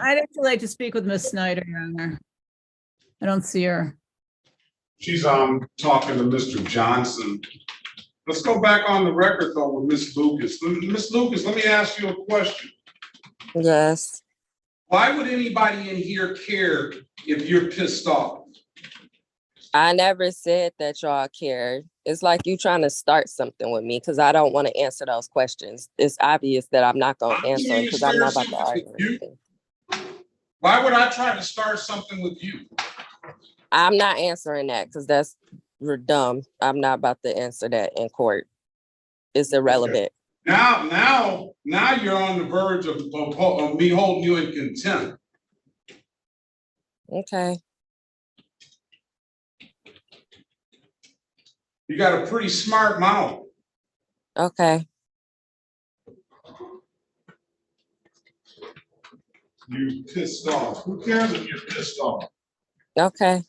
I'd actually like to speak with Miss Snyder, Your Honor. I don't see her. She's talking to Mr. Johnson. Let's go back on the record though with Miss Lucas. Miss Lucas, let me ask you a question. Yes. Why would anybody in here care if you're pissed off? I never said that y'all cared. It's like you trying to start something with me because I don't want to answer those questions. It's obvious that I'm not going to answer them because I'm not about to argue anything. Why would I try to start something with you? I'm not answering that because that's dumb. I'm not about to answer that in court. It's irrelevant. Okay. Now you're on the verge of me holding you in contempt. Okay. You got a pretty smart mouth. Okay. You pissed off. Who cares if you're pissed off? Okay.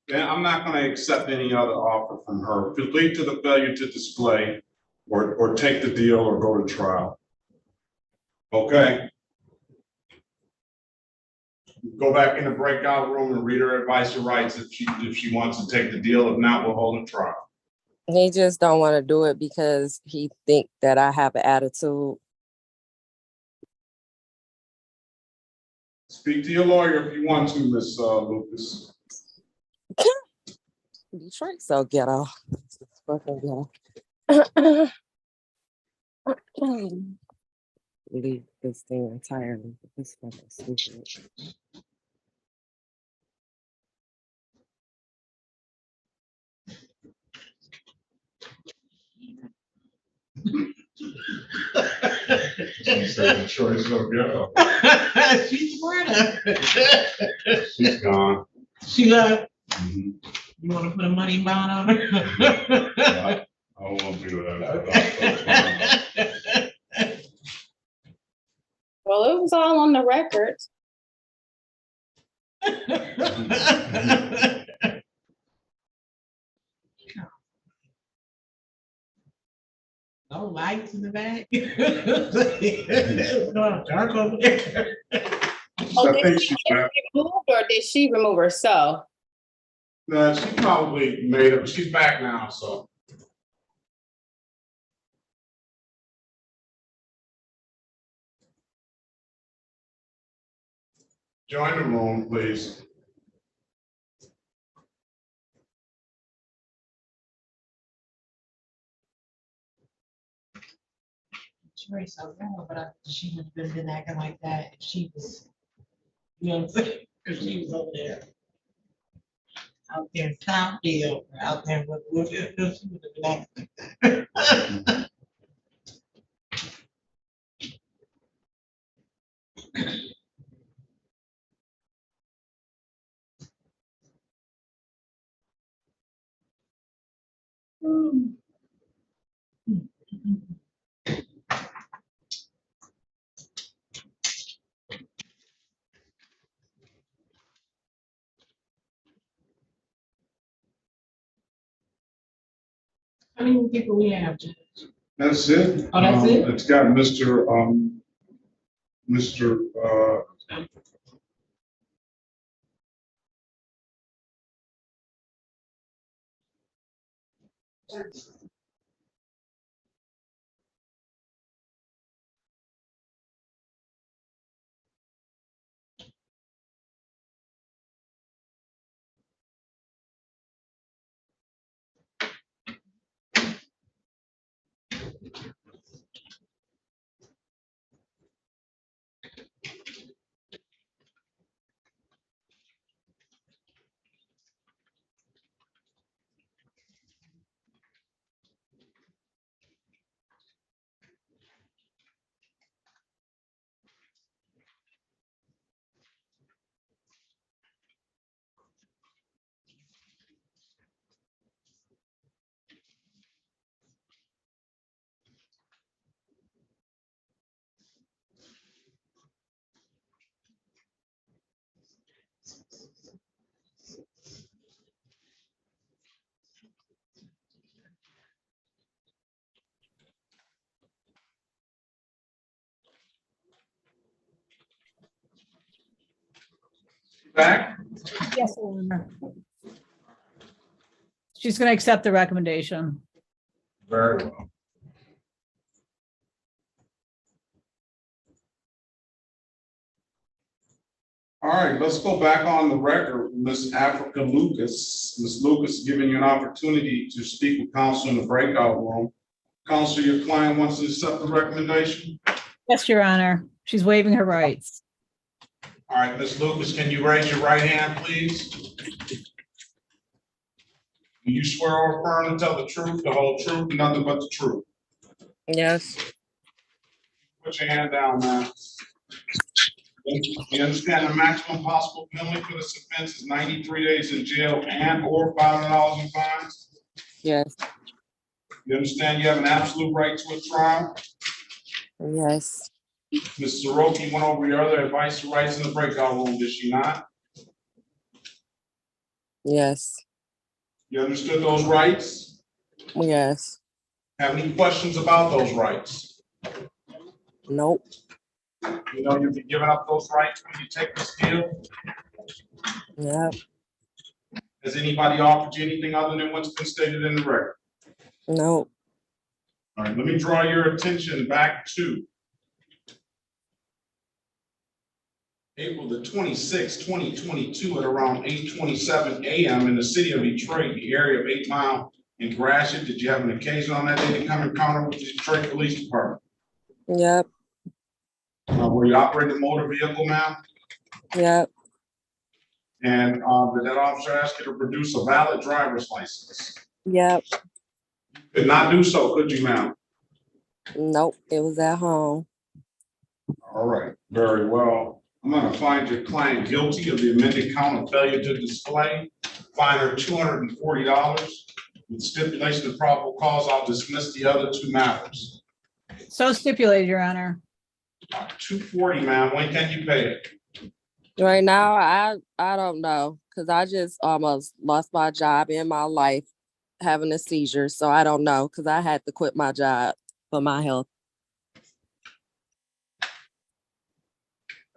Yeah, I'm not going to accept any other offer from her. Lead to the failure to display or take the deal or go to trial. Okay. Go back in the breakout room and read her advice or rights if she wants to take the deal. If not, we'll hold a trial. He just don't want to do it because he think that I have an attitude. Speak to your lawyer if you want to, Miss Lucas. Detroit so ghetto. It's fucking ghetto. Leave this thing entirely. This fucking stupid. She said Detroit so ghetto. She's Florida. She's gone. She left. Mm-hmm. You want to put a money bond on her? I won't do that. Well, it was all on the record. No lights in the back. It's going dark over there. Oh, I did think she she's get back. removed or did she remove herself? No, she probably made it. She's back now, so. Join the room, please. Trace, I don't know, but she would have been acting like that if she was, you know what I'm saying? Because she was over there, out there in Southfield, out there with, she would have been acting like that. How many people we have, Judge? That's it. Oh, that's it? It's got Mr. Back? Yes. Your Honor. She's gonna accept the recommendation. Very well. All right, let's go back on the record. Ms. Africa Lucas. Ms. Lucas, giving you an opportunity to speak with counsel in the breakout room. Counsel, your client wants to accept the recommendation? Yes, Your Honor. She's waiving her rights. All right, Ms. Lucas, can you raise your right hand, please? Do you swear or affirm to tell the truth, the whole truth, and nothing but the truth? Yes. Put your hand down, man. You understand the maximum possible penalty for this offense is 93 days in jail and or $500 in fines? Yes. You understand you have an absolute right to a trial? Yes. Ms. Soroki went over your other advice and rights in the breakout room, did she not? Yes. You understood those rights? Yes. Have any questions about those rights? Nope. You know you'll be giving up those rights when you take this deal? Yep. Has anybody offered you anything other than what's been stated in the record? Nope. All right, let me draw your attention back to April the 26th, 2022 at around 8:27 a.m. in the city of Detroit, the area of 8 Mile in Gratiot. Did you have an occasion on that day to come encounter with the Detroit Police Department? Yep. Were you operating a motor vehicle, ma'am? Yep. And did that officer ask you to produce a valid driver's license? Yep. Could not do so, could you, ma'am? Nope. It was at home. All right, very well. I'm gonna find your client guilty of the amended count of failure to display. Fine her $240. With stipulation of probable cause, I'll dismiss the other two matters. So stipulated, Your Honor. $240, ma'am. When can you pay it? Right now, I don't know, because I just almost lost my job in my life having a seizure. So I don't know, because I had to quit my job. for my health.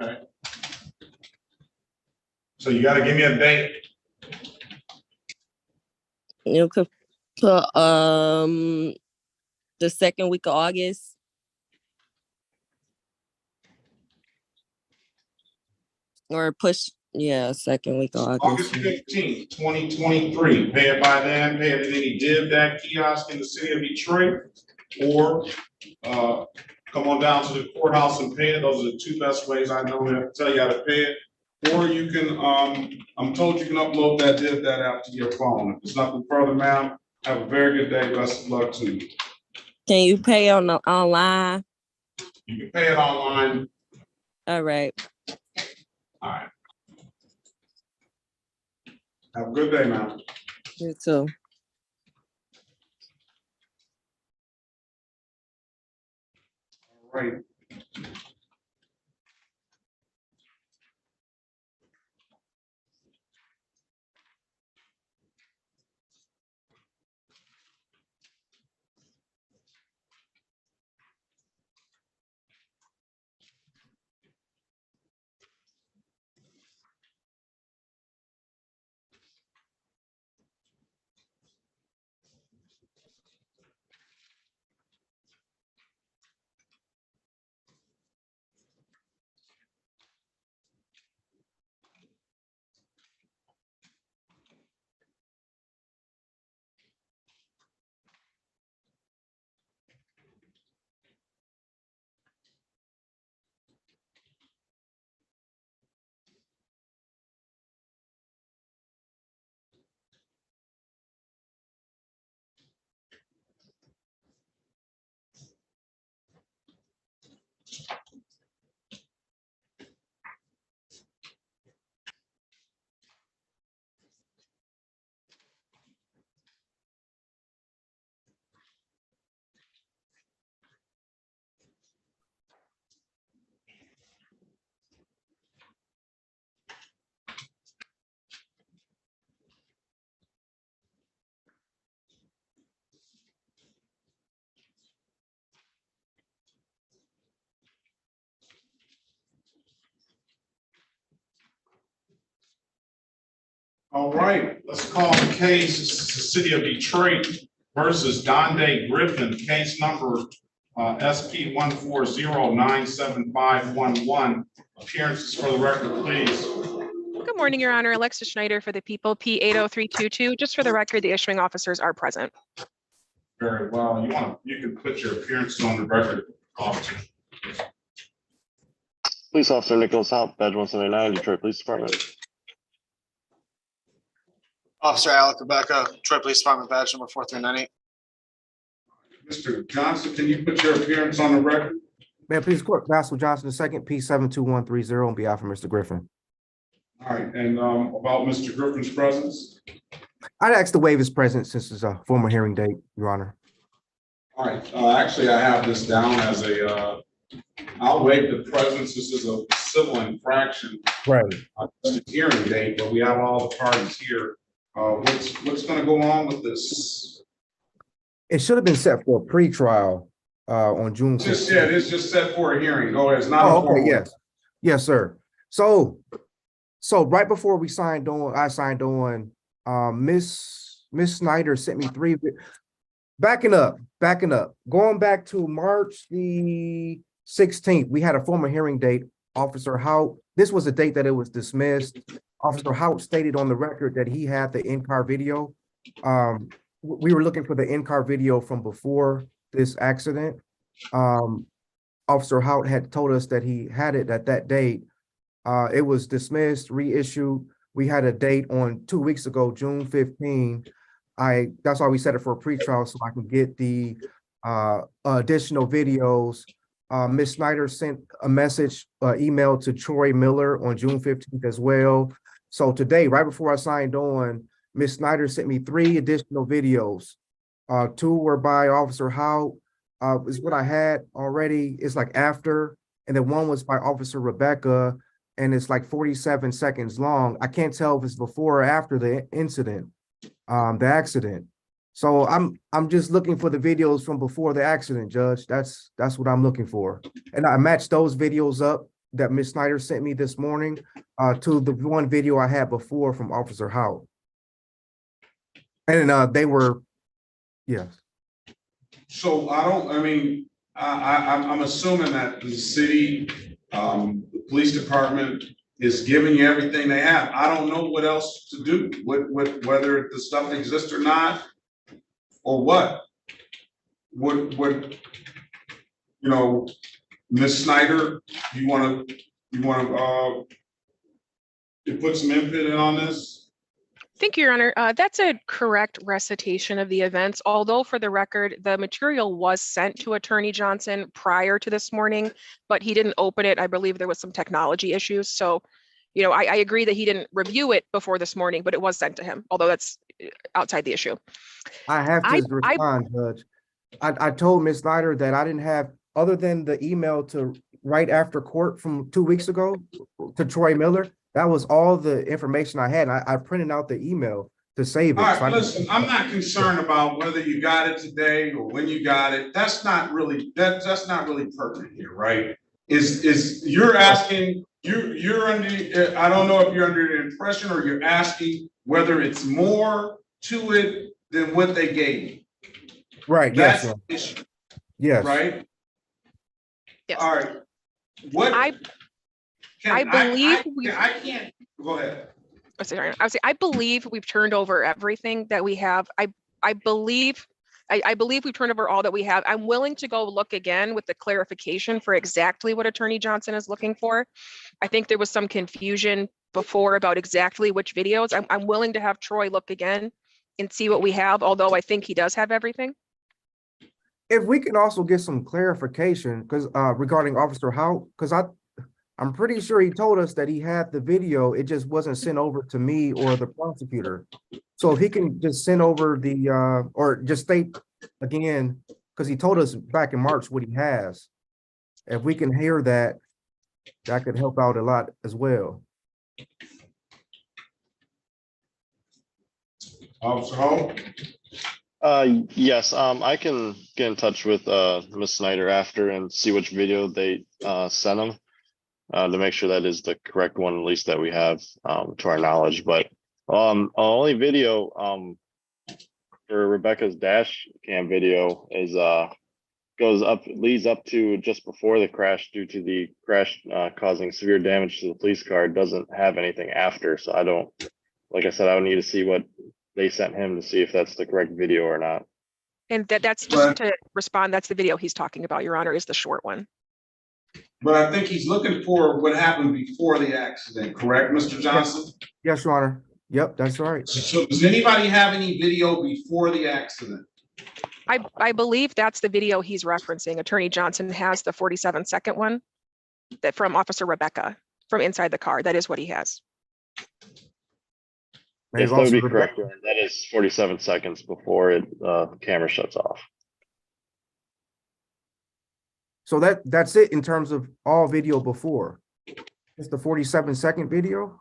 Okay. So you gotta give me a date. You could put the second week of August. Or push, yeah, second week of August August. 15th, 2023. Pay it by then, pay it at any DivDac kiosk in the city of Detroit, or come on down to the courthouse and pay it. Those are the two best ways I know to tell you how to pay it. Or you can, I'm told you can upload that DivDac app to your phone. If there's nothing further, ma'am, have a very good day. Best of luck to you. Can you pay on the online? You can pay it online. All right. All right. Have a good day, ma'am. You too. All right. All right, let's call the case. This is the city of Detroit versus Donde Griffin, case number SP 140-97511. Appearances for the record, please. Good morning, Your Honor. Alexis Schneider for the people, P 80322. Just for the record, the issuing officers are present. Very well. You can put your appearances on the record, officer. Police Officer Nicholas Haupt, badge 179, Detroit Police Department. Officer Alec Rebecca, Detroit Police Department, badge number 4398. Mr. Johnson, can you put your appearance on the record? Man, please, Court Basil Johnson II, P72130 on behalf of Mr. Griffin. All right, and about Mr. Griffin's presence? I'd ask to waive his presence since it's a formal hearing date, Your Honor. All right, actually, I have this down as I'll waive the presence. This is a civil infraction. Right. It's a hearing date, but we have all the parties here. What's gonna go on with this? It should have been set for a pre-trial on June 15th. Yeah, it is just set for a hearing. Oh, it's not. Okay, yes. Yes, sir. So right before I signed on, Miss Snyder sent me three. Backing up. Going back to March the 16th, we had a formal hearing date. Officer Haupt, this was a date that it was dismissed. Officer Haupt stated on the record that he had the in-car video. We were looking for the in-car video from before this accident. Officer Haupt had told us that he had it at that date. It was dismissed, reissued. We had a date on 2 weeks ago, June 15. That's why we set it for a pretrial so I can get the additional videos. Ms. Snyder sent a message, email to Troy Miller on June 15th as well. So today, right before I signed on, Ms. Snyder sent me 3 additional videos. 2 were by Officer Haupt, is what I had already. It's like after, and then 1 was by Officer Rebecca, and it's like 47 seconds long. I can't tell if it's before or after the incident, the accident. So I'm just looking for the videos from before the accident, Judge. That's what I'm looking for. And I matched those videos up that Ms. Snyder sent me this morning to the one video I had before from Officer Howe. And they were, yes. So I'm assuming that the city, the police department is giving you everything they have. I don't know what else to do, whether the stuff exists or not, or what. What, Ms. Snyder, you wanna put some input in on this? Thank you, Your Honor. That's a correct recitation of the events, although for the record, the material was sent to Attorney Johnson prior to this morning, but he didn't open it. I believe there was some technology issues. So, I agree that he didn't review it before this morning, but it was sent to him, although that's outside the issue. I have to respond, Judge. I told Ms. Snyder that I didn't have, other than the email to right after court from 2 weeks ago to Troy Miller, that was all the information I had. I printed out the email to save it. All right, listen, I'm not concerned about whether you got it today or when you got it. That's not really pertinent here, right? Is you're asking, you're under, I don't know if you're under the impression or you're asking whether it's more to it than what they gave you. Right, That's yes. the issue. Yes. Right? Yes. All right. What? I believe I can't, go ahead. I believe we've turned over everything that we have. I believe we've turned over all that we have. I'm willing to go look again with the clarification for exactly what Attorney Johnson is looking for. I think there was some confusion before about exactly which videos. I'm willing to have Troy look again and see what we have, although I think he does have everything. If we can also get some clarification, because regarding Officer Howe, because I'm pretty sure he told us that he had the video, it just wasn't sent over to me or the prosecutor. So if he can just send over the or just state again, because he told us back in March what he has. If we can hear that, that could help out a lot as well. Officer Howe? Yes, I can get in touch with Ms. Snyder after and see which video they sent him to make sure that is the correct one, at least that we have to our knowledge. But only video for Rebecca's dash cam video is leads up to just before the crash due to the crash causing severe damage to the police car. It doesn't have anything after, so I don't, like I said, I would need to see what they sent him to see if that's the correct video or not. And that's just to respond, that's the video he's talking about, Your Honor, is the short one. But I think he's looking for what happened before the accident, correct, Mr. Johnson? Yes, Your Honor. Yep, that's right. So does anybody have any video before the accident? I believe that's the video he's referencing. Attorney Johnson has the 47-second one that from Officer Rebecca from inside the car. That is what he has. Yes, that would be correct. That is 47 seconds before the camera shuts off. So that's it in terms of all video before. It's the 47-second video.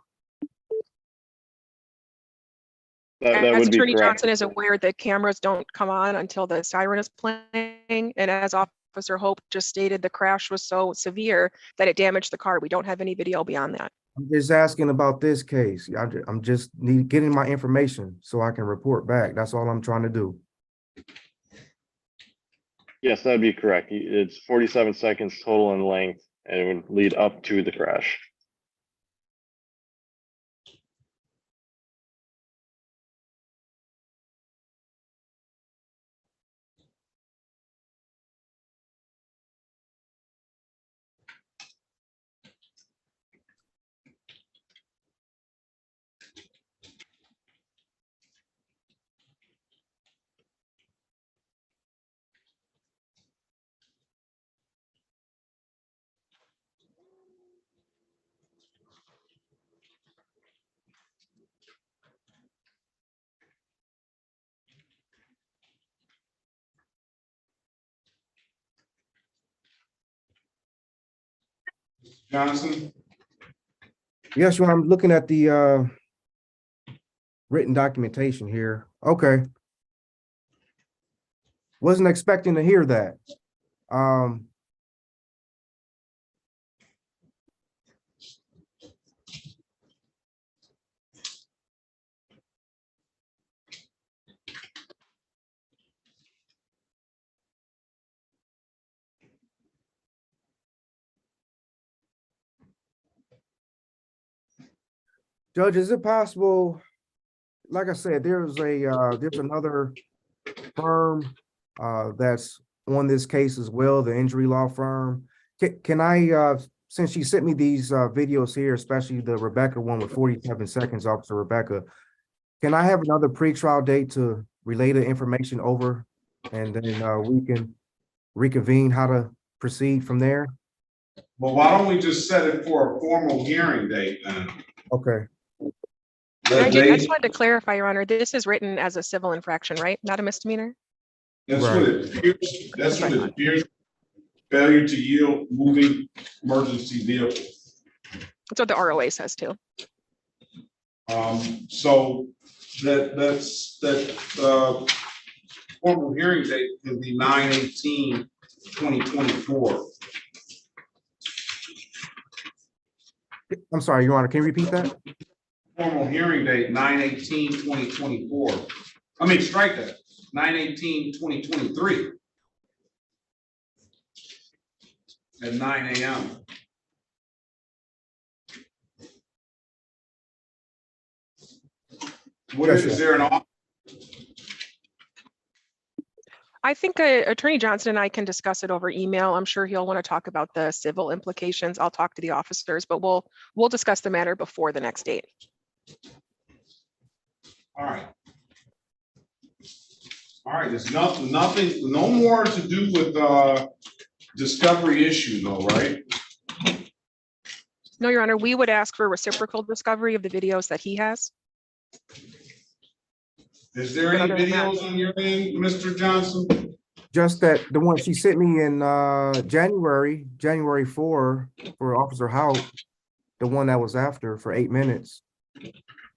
As Attorney Johnson is aware, the cameras don't come on until the siren is playing. And as Officer Hope just stated, the crash was so severe that it damaged the car. We don't have any video beyond that. I'm just asking about this case. I'm just getting my information so I can report back. That's all I'm trying to do. Yes, that'd be correct. It's 47 seconds total in length, and it would lead up to the crash. Johnson? Yes, Your Honor, I'm looking at the written documentation here. Okay. Wasn't expecting to hear that. Judge, is it possible, like I said, there's another firm that's on this case as well, the injury law firm. Can I, since she sent me these videos here, especially the Rebecca one with 47 seconds, Officer Rebecca, can I have another pretrial date to relay the information over? And then we can reconvene how to proceed from there? Well, why don't we just set it for a formal hearing date then? Okay. I just wanted to clarify, Your Honor, this is written as a civil infraction, right? Not a misdemeanor? That's what it appears, that's what it appears. Failure to yield moving emergency vehicle. That's what the ROA says too. So that formal hearing date can be 9/18/2024. I'm sorry, Your Honor, can you repeat that? Formal hearing date, 9/18/2024. I mean, strike that, 9/18/2023. At 9 a.m. What is there an offer? I think Attorney Johnson and I can discuss it over email. I'm sure he'll want to talk about the civil implications. I'll talk to the officers, but we'll discuss the matter before the next date. All right. All right, there's nothing, no more to do with discovery issue though, right? No, Your Honor, we would ask for reciprocal discovery of the videos that he has. Is there any videos on your end, Mr. Johnson? Just that the one she sent me in January 4 for Officer Hout, the one that was after for 8 minutes.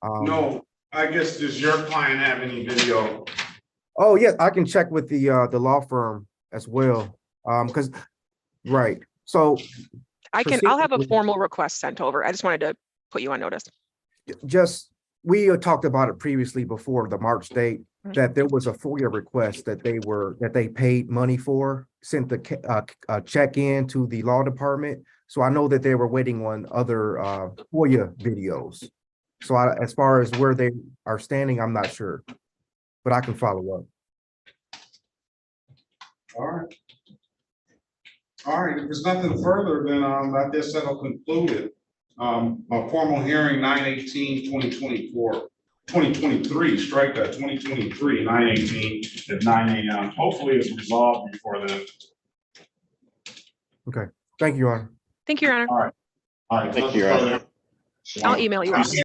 No, I guess does your client have any video? Oh yeah, I can check with the law firm as well. Because right. So I'll have a formal request sent over. I just wanted to put you on notice. just we talked about it previously before the March date, that there was a FOIA request that they paid money for, sent the check in to the law department. So I know that they were waiting on other FOIA videos. So as far as where they are standing, I'm not sure, but I can follow up. All right. All right, if there's nothing further, then I guess that'll conclude it. A formal hearing, 9/18/2024, 2023, strike that, 2023, 9/18 at 9 a.m. Hopefully it's resolved before then. Okay, thank you, Your Honor. Thank you, Your Honor. All right. Thank you, Your Honor. I'll email you.